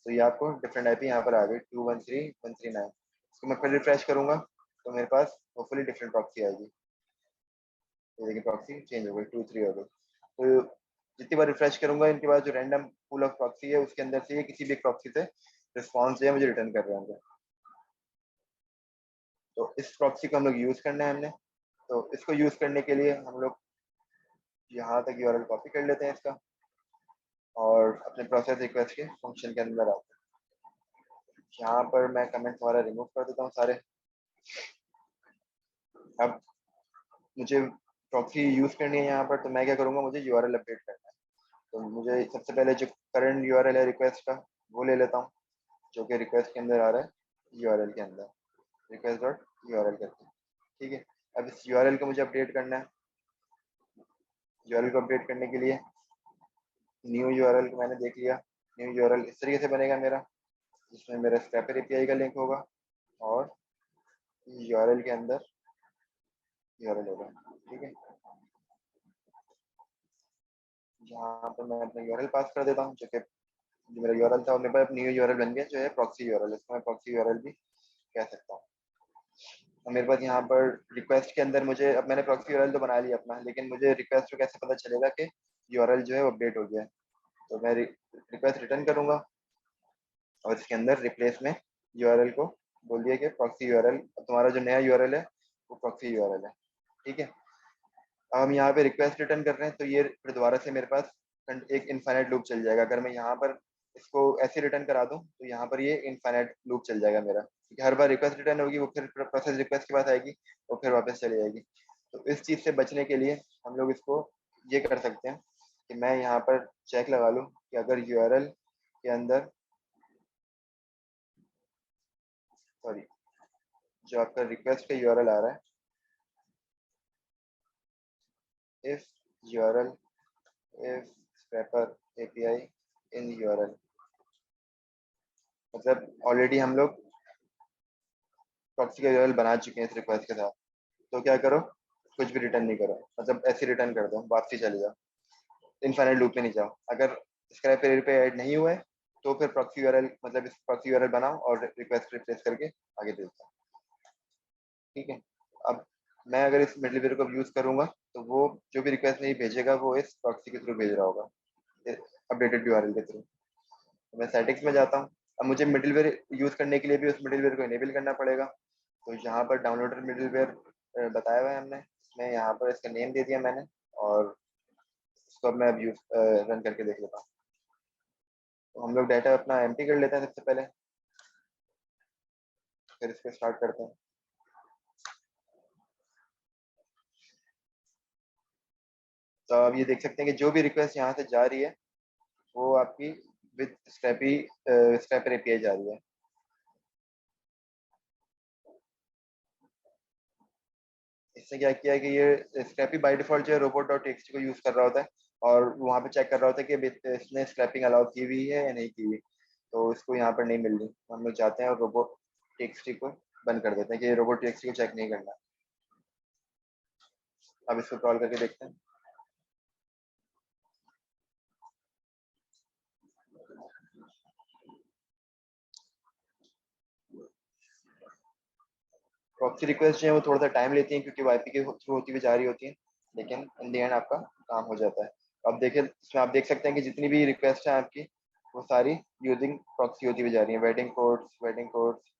तो ये आपको डिफरेंट आईपी यहाँ पर आ गई 213.139। इसको मैं फिर रिफ्रेश करूंगा तो मेरे पास होपफुली डिफरेंट प्रॉक्सी आएगी। ये देखिए प्रॉक्सी चेंज हो गई, 23 हो गई। तो जितनी बार रिफ्रेश करूंगा इनके बाद जो रैंडम पूल ऑफ प्रॉक्सी है उसके अंदर से ये किसी भी प्रॉक्सी से रिस्पॉन्स जो है मुझे रिटर्न कर रहे होंगे। तो इस प्रॉक्सी को हम लोग यूज करना है हमने। तो इसको यूज करने के लिए हम लोग यहाँ तक यूआरएल कॉपी कर लेते हैं इसका, और अपने प्रोसेस रिक्वेस्ट के फंक्शन के अंदर आते हैं। यहाँ पर मैं कमेंट हमारा रिमूव कर देता हूँ सारे। अब मुझे प्रॉक्सी यूज़ करनी है यहाँ पर, तो मैं क्या करूँगा, मुझे यूआरएल अपडेट करना है। तो मुझे सबसे पहले जो करंट यूआरएल है रिक्वेस्ट का वो ले लेता हूँ, जो कि रिक्वेस्ट के अंदर आ रहा है यूआरएल के अंदर, रिक्वेस्ट डॉट यूआरएल करके। ठीक है, अब इस यूआरएल को मुझे अपडेट करना है। यूआरएल को अपडेट करने के लिए न्यू यूआरएल को मैंने देख लिया। न्यू यूआरएल इस तरीके से बनेगा मेरा, जिसमें मेरा स्क्रैपर एपीआई का लिंक होगा और यूआरएल के अंदर यूआरएल होगा। ठीक है, यहाँ पर मैं अपना यूआरएल पास कर देता हूँ, जो कि जो मेरा यूआरएल था, और मेरे पास न्यू यूआरएल बन गया, जो है प्रॉक्सी यूआरएल। इसको मैं प्रॉक्सी यूआरएल भी कह सकता हूँ। और मेरे पास यहाँ पर रिक्वेस्ट के अंदर मुझे, अब मैंने प्रॉक्सी यूआरएल तो बना लिया अपना, लेकिन मुझे रिक्वेस्ट को कैसे पता चलेगा कि यूआरएल जो है वो अपडेट हो गया है। तो मैं रिक्वेस्ट रिटर्न करूँगा और इसके अंदर रिप्लेस में यूआरएल को बोल दिया कि प्रॉक्सी यूआरएल, तुम्हारा जो नया यूआरएल है वो प्रॉक्सी यूआरएल है। ठीक है, अब हम यहाँ पे रिक्वेस्ट रिटर्न कर रहे हैं, तो ये फिर दोबारा से मेरे पास एक इनफाइनाइट लूप चल जाएगा। अगर मैं यहाँ पर इसको ऐसे रिटर्न करा दूँ तो यहाँ पर ये इनफाइनाइट लूप चल जाएगा मेरा, क्योंकि हर बार रिक्वेस्ट रिटर्न होगी, वो फिर प्रोसेस रिक्वेस्ट के पास आएगी, वो फिर वापस चली जाएगी। तो इस चीज़ से बचने के लिए हम लोग इसको ये कर सकते हैं कि मैं यहाँ पर चेक लगा लूँ कि अगर यूआरएल के अंदर, सॉरी, जो आपका रिक्वेस्ट का यूआरएल आ रहा है, if URL if scraper API in URL, मतलब ऑलरेडी हम लोग प्रॉक्सी का यूआरएल बना चुके हैं इस रिक्वेस्ट के साथ। तो क्या करो, कुछ भी रिटर्न नहीं करो, मतलब ऐसे रिटर्न कर दो, वापसी चले जाओ, इनफाइनाइट लूप में नहीं जाओ। अगर स्क्रैपर पे ऐड नहीं हुआ है तो फिर प्रॉक्सी यूआरएल, मतलब इस प्रॉक्सी यूआरएल बनाओ और रिक्वेस्ट रिप्लेस करके आगे भेजो। ठीक है, अब मैं अगर इस मिडलवेयर को यूज़ करूँगा तो वो जो भी रिक्वेस्ट नहीं भेजेगा वो इस प्रॉक्सी के थ्रू भेज रहा होगा, अपडेटेड यूआरएल के थ्रू। मैं सेटिंग्स में जाता हूँ। अब मुझे मिडलवेयर यूज़ करने के लिए भी उस मिडलवेयर को इनेबल करना पड़ेगा। तो यहाँ पर डाउनलोडर मिडलवेयर बताया हुआ है हमने, इसमें यहाँ पर इसका नेम दे दिया मैंने, और इसको अब मैं अब यूज रन करके देख लेता हूँ। तो हम लोग डाटा अपना एम्प्टी कर लेते हैं सबसे पहले, फिर इसको स्टार्ट करते हैं। तो अब ये देख सकते हैं कि जो भी रिक्वेस्ट यहाँ से जा रही है वो आपकी विद स्क्रैपर एपीआई जा रही है। इसने क्या किया है कि ये स्क्रैपी बाय डिफॉल्ट जो है robot.txt को यूज कर रहा होता है, और वहाँ पे चेक कर रहा होता है कि इसने स्क्रैपिंग अलाउ की हुई है या नहीं की हुई। तो इसको यहाँ पर नहीं मिल रही, तो हम लोग जाते हैं और robot.txt को बंद कर देते हैं कि robot.txt को चेक नहीं करना। अब इसको कॉल करके देखते हैं। प्रॉक्सी रिक्वेस्ट जो है वो थोड़ा सा टाइम लेती है, क्योंकि वाईपी के थ्रू होती हुई जा रही होती है, लेकिन इन द एंड आपका काम हो जाता है। अब देखिए, इसमें आप देख सकते हैं कि जितनी भी रिक्वेस्ट है आपकी वो सारी यूजिंग प्रॉक्सी होती हुई जा रही है। वेडिंग कोड्स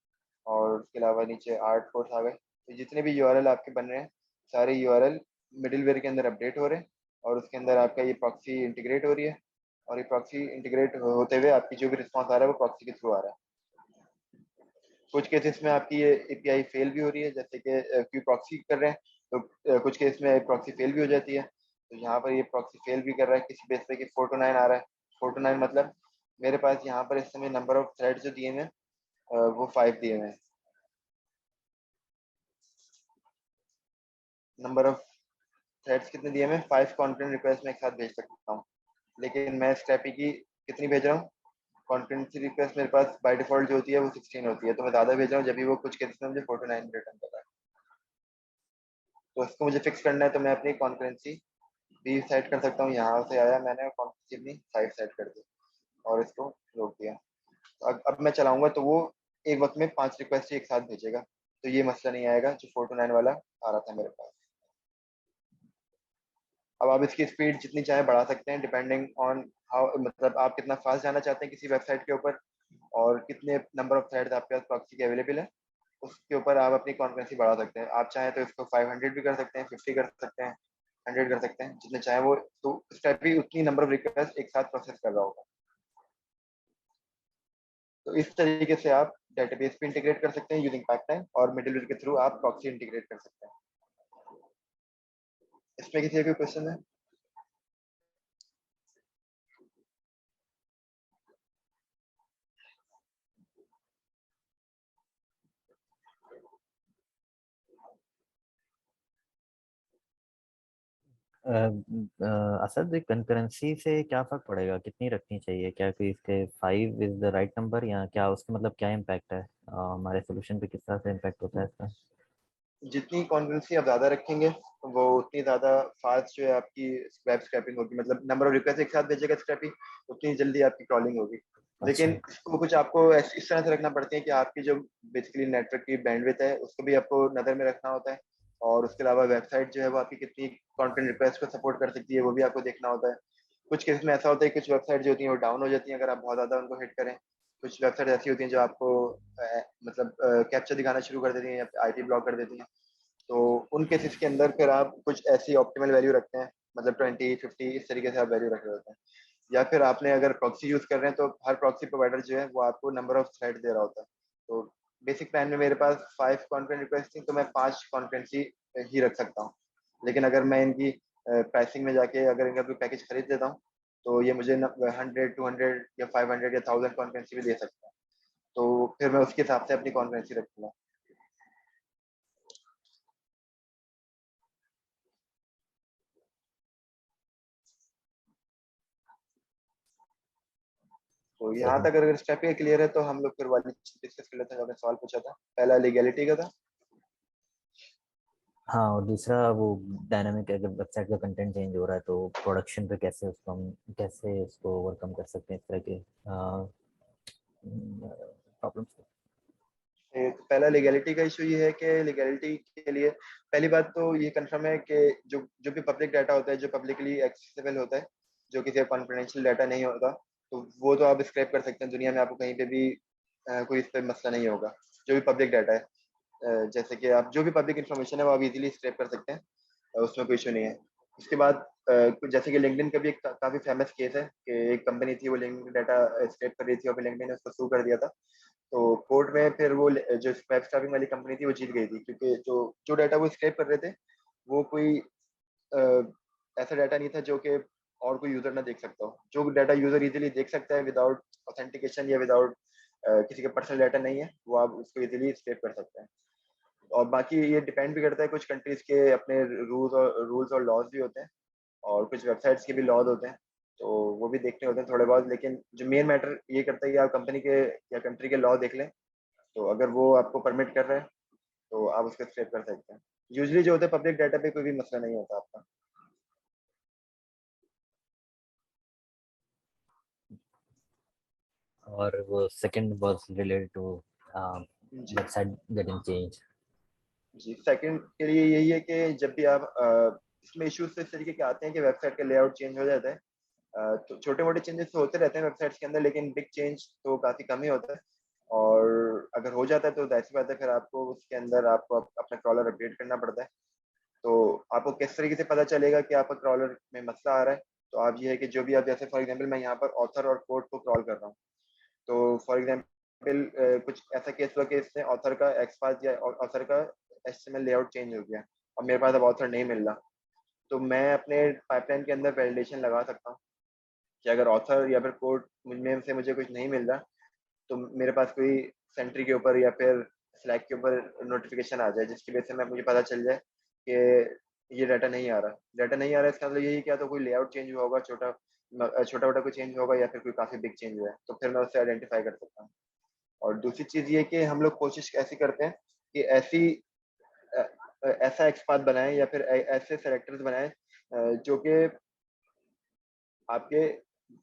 और उसके अलावा नीचे आर्ट कोड्स आ गए। तो जितने भी यूआरएल आपके बन रहे हैं, सारे यूआरएल मिडिलवेयर के अंदर अपडेट हो रहे हैं, और उसके अंदर आपका ये प्रॉक्सी इंटीग्रेट हो रही है, और ये प्रॉक्सी इंटीग्रेट होते हुए आपकी जो भी रिस्पॉन्स आ रहा है वो प्रॉक्सी के थ्रू आ रहा है। कुछ केसेस में आपकी ये एपीआई फेल भी हो रही है, जैसे कि क्यों प्रॉक्सी कर रहे हैं, तो कुछ केस में प्रॉक्सी फेल भी हो जाती है। तो यहाँ पर ये प्रॉक्सी फेल भी कर रहा है किसी बेस पे कि 4 to 9 आ रहा है। 4 to 9 मतलब मेरे पास यहाँ पर इस समय नंबर ऑफ थ्रेड जो दिए हैं वो 5 दिए हुए हैं। नंबर ऑफ थ्रेड्स कितने दिए हैं? 5 कॉन्करेंट रिक्वेस्ट में एक साथ भेज सकता हूँ, लेकिन मैं स्क्रैपी की कितनी भेज रहा हूँ? कॉन्करेंसी रिक्वेस्ट मेरे पास बाय डिफॉल्ट जो होती है वो 16 होती है, तो मैं ज़्यादा भेज रहा हूँ, जब भी वो कुछ केसेस में मुझे 4 to 9 रिटर्न कर रहा है। तो इसको मुझे फिक्स करना है, तो मैं अपनी कॉन्करेंसी भी सेट कर सकता हूँ। यहाँ से आया मैंने कॉन्करेंसी अपनी 5 सेट कर दी और इसको रोक दिया। अब मैं चलाऊंगा तो वो एक वक्त में 5 रिक्वेस्ट एक साथ भेजेगा, तो ये मसला नहीं आएगा जो 4 to 9 वाला आ रहा था मेरे पास। अब आप इसकी स्पीड जितनी चाहे बढ़ा सकते हैं, डिपेंडिंग ऑन हाउ, मतलब आप कितना फास्ट जाना चाहते हैं किसी वेबसाइट के ऊपर, और कितने नंबर ऑफ थ्रेड्स आपके पास प्रॉक्सी के अवेलेबल है, उसके ऊपर आप अपनी कॉन्करेंसी बढ़ा सकते हैं। आप चाहें तो इसको 500 भी कर सकते हैं, 50 कर सकते हैं, 100 कर सकते हैं, जितने चाहे वो। तो स्टेप भी उतनी नंबर ऑफ रिक्वेस्ट एक साथ प्रोसेस कर रहा होगा। तो इस तरीके से आप डेटाबेस पे इंटीग्रेट कर सकते हैं यूजिंग पाइपलाइन, और मिडलवेयर के थ्रू आप प्रॉक्सी इंटीग्रेट कर सकते हैं। इसमें किसी का कोई क्वेश्चन है? असद कंकरेंसी से क्या फर्क पड़ेगा, कितनी रखनी चाहिए, क्या कोई इसके 5 इज द राइट नंबर, या क्या उसका मतलब क्या इम्पैक्ट है हमारे सोल्यूशन पे, किस तरह से इम्पैक्ट होता है इसका? जितनी कॉन्करेंसी आप ज़्यादा रखेंगे वो उतनी ज़्यादा फास्ट जो है आपकी वेब स्क्रैपिंग होगी, मतलब नंबर ऑफ रिक्वेस्ट एक साथ भेजेगा स्क्रैपिंग, उतनी जल्दी आपकी क्रॉलिंग होगी। लेकिन अच्छा। इसको कुछ आपको इस तरह से रखना पड़ती है कि आपकी जो बेसिकली नेटवर्क की बैंडविड्थ है उसको भी आपको नज़र में रखना होता है, और उसके अलावा वेबसाइट जो है वो आपकी कितनी कंटेंट रिक्वेस्ट को सपोर्ट कर सकती है वो भी आपको देखना होता है। कुछ केस में ऐसा होता है कुछ वेबसाइट जो होती हैं वो डाउन हो जाती हैं अगर आप बहुत ज़्यादा उनको हिट करें। कुछ वेबसाइट ऐसी होती हैं जो आपको मतलब कैप्चर दिखाना शुरू कर देती हैं या आईपी ब्लॉक कर देती हैं। तो उन केसेस के अंदर फिर आप कुछ ऐसी ऑप्टिमल वैल्यू रखते हैं, मतलब 20 50 इस तरीके से आप वैल्यू रख रहे होते हैं। या फिर आपने अगर प्रॉक्सी यूज कर रहे हैं तो हर प्रॉक्सी प्रोवाइडर जो है वो आपको नंबर ऑफ थ्रेड दे रहा होता है। तो बेसिक प्लान में मेरे पास 5 कॉन्फ्रेंस रिक्वेस्ट थी तो मैं 5 कॉन्फ्रेंसी ही रख सकता हूँ। लेकिन अगर मैं इनकी प्राइसिंग में जाके अगर इनका कोई पैकेज खरीद लेता हूँ तो ये मुझे 100 200 या 500 या 1000 कॉन्फ्रेंसी भी दे सकता है। तो फिर मैं उसके हिसाब से अपनी कॉन्फ्रेंसी रखूंगा। तो यहाँ सही। तक अगर स्टेप ये क्लियर है तो हम लोग फिर वाली डिस्कस कर लेते हैं जो आपने सवाल पूछा था, पहला लीगैलिटी का था। हाँ, और दूसरा वो डायनामिक, अगर वेबसाइट का कंटेंट चेंज हो रहा है तो प्रोडक्शन पे कैसे उसको हम, कैसे उसको ओवरकम कर सकते हैं इस तरह के प्रॉब्लम्स? तो पहला लीगैलिटी का इशू ये है कि लीगैलिटी के लिए पहली बात तो ये कंफर्म है कि जो जो भी पब्लिक डाटा होता है जो पब्लिकली एक्सेसिबल होता है, जो किसी कॉन्फिडेंशियल डाटा नहीं होता, तो वो तो आप स्क्रैप कर सकते हैं दुनिया में, आपको कहीं पे भी कोई इस पर मसला नहीं होगा। जो भी पब्लिक डाटा है जैसे कि आप जो भी पब्लिक इन्फॉर्मेशन है वो आप इजीली स्क्रैप कर सकते हैं, उसमें कोई इशू नहीं है। उसके बाद जैसे कि लिंक्डइन का भी एक काफी फेमस केस है कि एक कंपनी थी वो लिंक्डइन डाटा स्क्रैप कर रही थी और फिर लिंक्डइन ने उसको सू कर दिया था। तो कोर्ट में फिर वो जो वेब स्क्रैपिंग वाली कंपनी थी वो जीत गई थी, क्योंकि जो जो डाटा वो स्क्रैप कर रहे थे वो कोई ऐसा डाटा नहीं था जो कि और कोई यूजर ना देख सकता हो। जो डाटा यूजर इजीली देख सकता है विदाउट ऑथेंटिकेशन या विदाउट किसी का पर्सनल डाटा नहीं है, वो आप उसको इजीली स्क्रैप कर सकते हैं। और बाकी ये डिपेंड भी करता है, कुछ कंट्रीज के अपने रूल्स और लॉज भी होते हैं, और कुछ वेबसाइट्स के भी लॉज होते हैं, तो वो भी देखने होते हैं थोड़े बहुत। लेकिन जो मेन मैटर ये करता है कि आप कंपनी के या कंट्री के लॉ देख लें, तो अगर वो आपको परमिट कर रहे हैं तो आप उसको स्क्रैप कर सकते हैं। यूजली जो होता है पब्लिक डाटा पे कोई भी मसला नहीं होता आपका। और वो second was related to G website getting change. जी, सेकंड के लिए यही है कि जब भी आप इसमें इश्यूज तो इस तरीके के आते हैं कि वेबसाइट का लेआउट चेंज हो जाता है। तो छोटे मोटे चेंजेस तो होते रहते हैं वेबसाइट्स के अंदर, लेकिन बिग चेंज तो काफी कम ही होता है। और अगर हो जाता है तो ऐसी बात है फिर आपको उसके अंदर आपको अपना क्रॉलर अपडेट करना पड़ता है। तो आपको किस तरीके से पता चलेगा कि आपका क्रॉलर में मसला आ रहा है? तो आप ये है कि जो भी आप, जैसे फॉर एग्जांपल मैं यहाँ पर ऑथर और कोड को क्रॉल कर रहा हूँ, तो फॉर एग्जांपल कुछ ऐसा केस हुआ कि इसने ऑथर का एक्सपाथ या ऑथर का एचटीएमएल लेआउट चेंज हो गया और मेरे पास अब ऑथर नहीं मिल रहा। तो मैं अपने पाइपलाइन के अंदर वैलिडेशन लगा सकता हूँ कि अगर ऑथर या फिर कोड में से मुझे कुछ नहीं मिल रहा, तो मेरे पास कोई सेंट्री के ऊपर या फिर स्लैक के ऊपर नोटिफिकेशन आ जाए जिसकी वजह से मैं मुझे पता चल जाए कि ये डाटा नहीं आ रहा। डाटा नहीं आ रहा इसका मतलब यही क्या, तो कोई लेआउट चेंज हुआ होगा, छोटा छोटा मोटा कोई चेंज होगा या फिर कोई काफी बिग चेंज हुआ है, तो फिर मैं उससे आइडेंटिफाई कर सकता हूँ। और दूसरी चीज ये कि हम लोग कोशिश ऐसी करते हैं कि ऐसा एक्सपाथ बनाएं या फिर ऐसे सेलेक्टर्स बनाएं जो कि आपके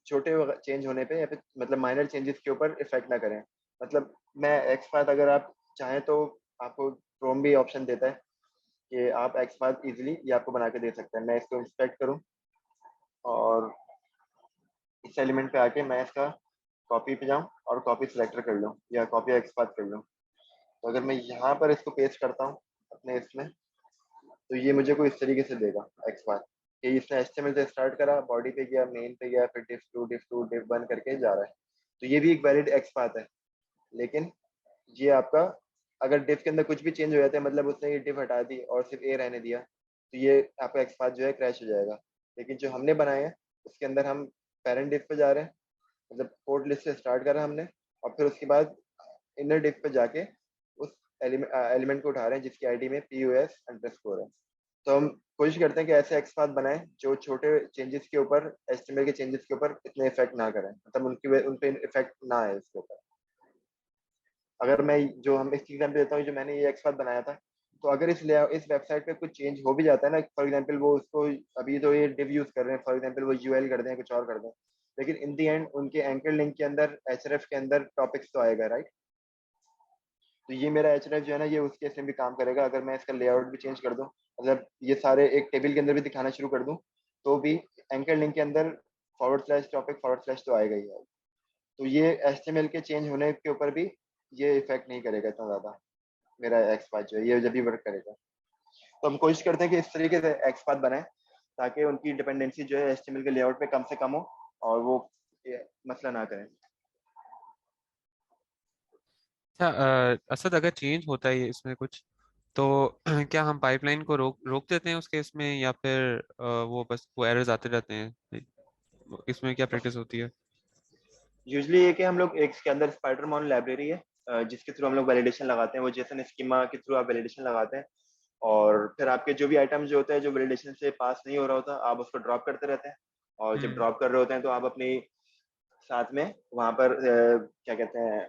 छोटे चेंज होने पे या फिर मतलब माइनर चेंजेस के ऊपर इफेक्ट ना करें। मतलब मैं एक्सपाथ, अगर आप चाहें तो आपको क्रोम भी ऑप्शन देता है कि आप एक्सपाथ इजीली ये आपको बना के दे सकते हैं। मैं इसको इंस्पेक्ट करूं और इस एलिमेंट पे आके मैं इसका कॉपी पे जाऊं और कॉपी सिलेक्टर कर लूं या कॉपी एक्सपाथ कर लूं। तो अगर मैं यहाँ पर इसको पेस्ट करता हूँ अपने इसमें, तो ये मुझे कोई इस तरीके से देगा एक्सपाथ कि इसने एचटीएमएल से स्टार्ट करा, बॉडी पे गया, मेन पे गया, फिर div2 div1 करके जा रहा है। तो ये भी एक वैलिड एक्सपाथ है। लेकिन ये आपका, अगर डिफ के अंदर कुछ भी चेंज हो जाता है, मतलब उसने ये डिफ हटा दी और सिर्फ ए रहने दिया, तो ये आपका XPath जो है क्रैश हो जाएगा। लेकिन जो हमने बनाए हैं उसके अंदर हम पेरेंट डिफ पे जा रहे हैं, मतलब पोर्ट लिस्ट से स्टार्ट करा हमने, और फिर उसके बाद इनर डिफ पे जाके उस एलिमेंट को उठा रहे हैं जिसकी आईडी में POS_है। तो हम कोशिश करते हैं कि ऐसे XPath बनाएं जो छोटे चेंजेस के ऊपर, HTML के चेंजेस के ऊपर इतने इफेक्ट ना करें, मतलब उन पे इफेक्ट ना आए उसके ऊपर। अगर मैं जो हम इसकी एग्जाम्पल देता हूँ, जो मैंने ये XPath बनाया था, तो अगर इस वेबसाइट पे कुछ चेंज हो भी जाता है ना, फॉर एग्जांपल वो उसको अभी तो ये डिव यूज कर रहे हैं, फॉर एग्जांपल वो UL कर दें, कुछ और कर दें, लेकिन इन दी एंड उनके एंकर लिंक के अंदर href के अंदर टॉपिक्स तो आएगा, राइट? तो ये मेरा href जो है ना, ये उसके इसमें भी काम करेगा। अगर मैं इसका लेआउट भी चेंज कर दूं, मतलब ये सारे एक टेबल के अंदर भी दिखाना शुरू कर दूं, तो भी एंकर लिंक के अंदर /topic// तो आएगा ही आएगा। तो ये HTML के चेंज होने के ऊपर भी ये इफेक्ट नहीं करेगा इतना ज्यादा, मेरा XPath जो है ये जब भी वर्क करेगा। तो हम कोशिश करते हैं कि इस तरीके से XPath बनाए ताकि उनकी डिपेंडेंसी जो है HTML के लेआउट पे कम से कम हो और वो मसला ना करें। अच्छा असद, अगर चेंज होता है इसमें कुछ, तो क्या हम पाइपलाइन को रोक देते हैं उस केस में, या फिर वो बस वो एरर्स आते रहते हैं? इसमें क्या प्रैक्टिस होती है? यूजली ये कि हम लोग एक इसके अंदर स्पाइडरमॉन लाइब्रेरी है जिसके थ्रू हम लोग वैलिडेशन लगाते हैं, वो जेसन स्कीमा के थ्रू आप वैलिडेशन लगाते हैं, और फिर आपके जो भी आइटम जो होता है जो वैलिडेशन से पास नहीं हो रहा होता, आप उसको ड्रॉप करते रहते हैं। और जब हम्म। ड्रॉप कर रहे होते हैं तो आप अपनी साथ में वहां पर क्या कहते हैं,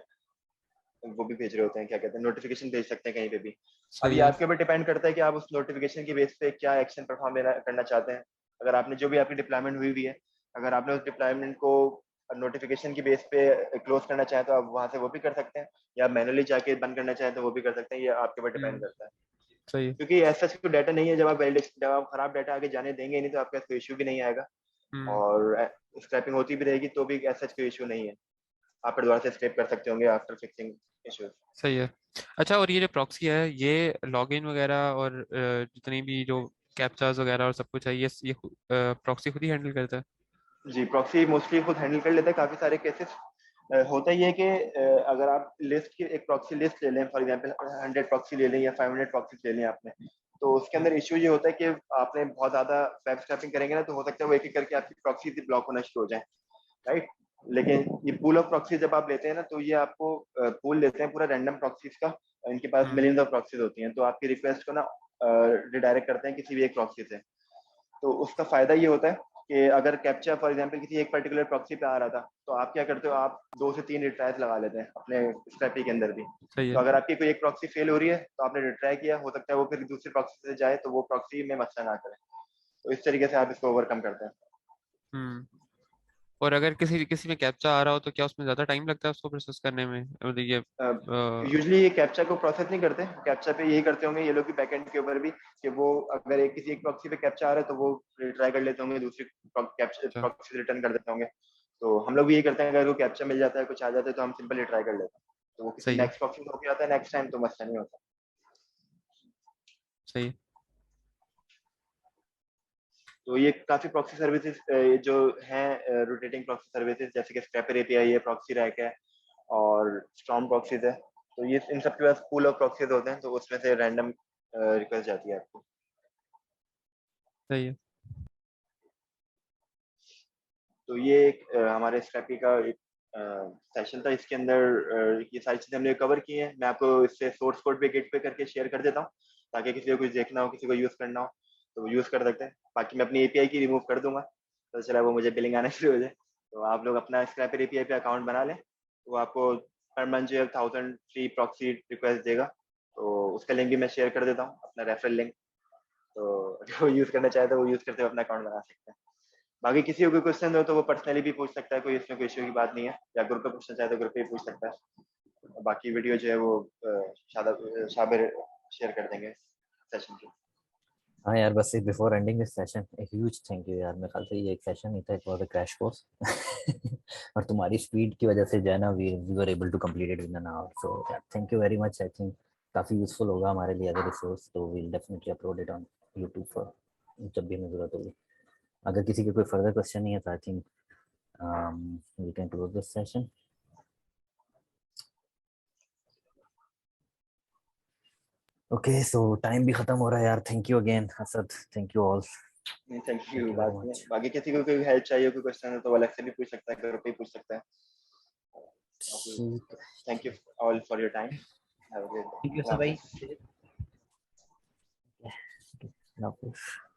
वो भी भेज रहे होते हैं, क्या कहते हैं, नोटिफिकेशन भेज सकते हैं कहीं पे भी। अब सही ये है। आपके ऊपर डिपेंड करता है कि आप उस नोटिफिकेशन की बेस पे क्या एक्शन परफॉर्म करना चाहते हैं। अगर आपने जो भी आपकी डिप्लॉयमेंट हुई है, अगर आपने उस डिप्लॉयमेंट को नोटिफिकेशन की बेस पे क्लोज करना चाहें तो आप वहां से वो भी कर सकते हैं, या मैनुअली जाके बंद करना चाहें तो वो भी कर सकते हैं, ये आपके ऊपर डिपेंड हम्म। करता है। सही है। क्योंकि ऐसा कोई डाटा नहीं है, जब आप खराब डाटा आगे जाने देंगे नहीं तो आपके पास कोई इशू भी नहीं आएगा, हम्म। और स्क्रैपिंग होती भी रहेगी तो भी ऐसा कोई इशू नहीं है, आप फिर दोबारा से स्क्रैप कर सकते होंगे आफ्टर फिक्सिंग इश्यूज। सही है। अच्छा, और ये जो प्रॉक्सी है, ये लॉगिन वगैरह और जितनी भी जो कैप्चास वगैरह और सब कुछ है, ये प्रॉक्सी खुद ही हैंडल करता है? जी, प्रॉक्सी मोस्टली खुद हैंडल कर लेता है। काफी सारे केसेस होता ही है कि अगर आप लिस्ट की एक प्रॉक्सी लिस्ट ले लें, फॉर एग्जांपल 100 प्रॉक्सी ले लें या 500 प्रॉक्सी ले लें आपने, तो उसके अंदर इशू ये होता है कि आपने बहुत ज्यादा वेब स्क्रैपिंग करेंगे ना, तो हो सकता है वो एक एक करके आपकी प्रॉक्सी ब्लॉक होना शुरू हो जाए, राइट? लेकिन ये पूल ऑफ प्रॉक्सी जब आप लेते हैं ना, तो ये आपको पूल देते हैं पूरा रैंडम प्रॉक्सीज का। इनके पास हम्म। मिलियंस ऑफ प्रॉक्सीज होती हैं, तो आपकी रिक्वेस्ट को ना रिडायरेक्ट करते हैं किसी भी एक प्रॉक्सी से। तो उसका फायदा ये होता है कि अगर कैप्चा फॉर एग्जांपल किसी एक पर्टिकुलर प्रॉक्सी पे आ रहा था, तो आप क्या करते हो, आप 2 से 3 रिट्राइज लगा लेते हैं अपने स्क्रैपी के अंदर भी। सही तो है। अगर आपकी कोई एक प्रॉक्सी फेल हो रही है तो आपने रिट्राई किया, हो सकता है वो फिर दूसरी प्रॉक्सी से जाए तो वो प्रॉक्सी में मसला ना करे। तो इस तरीके से आप इसको ओवरकम करते हैं। हम्म। और अगर किसी किसी में कैप्चा आ रहा हो, तो क्या उसमें ज्यादा टाइम लगता है उसको प्रोसेस करने में? मतलब ये यूजली ये कैप्चा को प्रोसेस नहीं करते, कैप्चा पे यही करते होंगे ये लोग भी बैकएंड के ऊपर भी, कि वो अगर एक किसी एक प्रॉक्सी पे कैप्चा आ रहा है तो वो रिट्राई कर लेते होंगे, दूसरी अच्छा। प्रॉक्सी रिटर्न कर देते होंगे। तो हम लोग भी यही करते हैं, अगर वो कैप्चा मिल जाता है, कुछ आ जाता है, तो हम सिंपल रिट्राई कर लेते हैं, तो वो किसी सही है। नेक्स्ट प्रॉक्सी में होके आता है नेक्स्ट टाइम, तो मसला नहीं होता। सही है। तो ये काफी प्रॉक्सी सर्विसेज जो हैं रोटेटिंग प्रॉक्सी सर्विसेज, जैसे कि स्क्रैपर एपीआई है, प्रॉक्सी रैक है, और स्टॉर्म प्रॉक्सीज है। तो ये इन सब के पास पूल ऑफ प्रॉक्सीज होते हैं, तो उसमें से रैंडम रिक्वेस्ट जाती है आपको। सही है। तो ये एक हमारे स्क्रैपी का एक सेशन था, इसके अंदर ये सारी चीजें हमने कवर की हैं। मैं आपको इससे सोर्स कोड पे गिट पे करके शेयर कर देता हूँ, ताकि किसी को कुछ देखना हो, किसी को यूज करना हो तो वो यूज कर सकते हैं। बाकी मैं अपनी एपीआई की रिमूव कर दूंगा, तो चला वो मुझे बिलिंग आना शुरू हो जाए। तो आप लोग अपना स्क्रैपर एपीआई पे अकाउंट बना लें, तो आपको पर मंथ जो है 1000 फ्री प्रॉक्सी रिक्वेस्ट देगा। तो उसका लिंक भी मैं शेयर कर देता हूँ, अपना रेफरल लिंक। तो जो यूज करना चाहे तो वो यूज करते हुए अपना अकाउंट बना सकते हैं। बाकी किसी को कोई क्वेश्चन हो तो वो पर्सनली भी पूछ सकता है, कोई इसमें कोई इश्यू की बात नहीं है, या ग्रुप पे पूछना चाहे तो ग्रुप पे भी पूछ सकता है। बाकी वीडियो जो है वो शाबिर शेयर कर देंगे सेशन की। हाँ यार, बस बिफोर एंडिंग दिस सेशन एक ह्यूज थैंक यू यार। मेरे ख्याल से ये एक सेशन ही था, it was a crash course और तुम्हारी स्पीड की वजह से जो है ना, we were able to complete it with an hour. So thank you very much. I think काफ़ी यूजफुल होगा हमारे लिए एज अ रिसोर्स, तो we'll definitely upload it on YouTube for जब भी हमें जरूरत होगी। अगर किसी के कोई फर्दर क्वेश्चन नहीं है तो I think we can close this session. Okay so time भी खत्म हो रहा है यार। Thank you again Asad, thank you all. नहीं, thank Thank you. you very much. बाकी किसी को कोई हेल्प चाहिए, कोई क्वेश्चन है तो वो अलग से भी पूछ सकता है, घर पे ही पूछ सकता है। ठीक है, thank you all for your time. Have a great thank you day. Sir भाई। अल्लाह हाफिज़।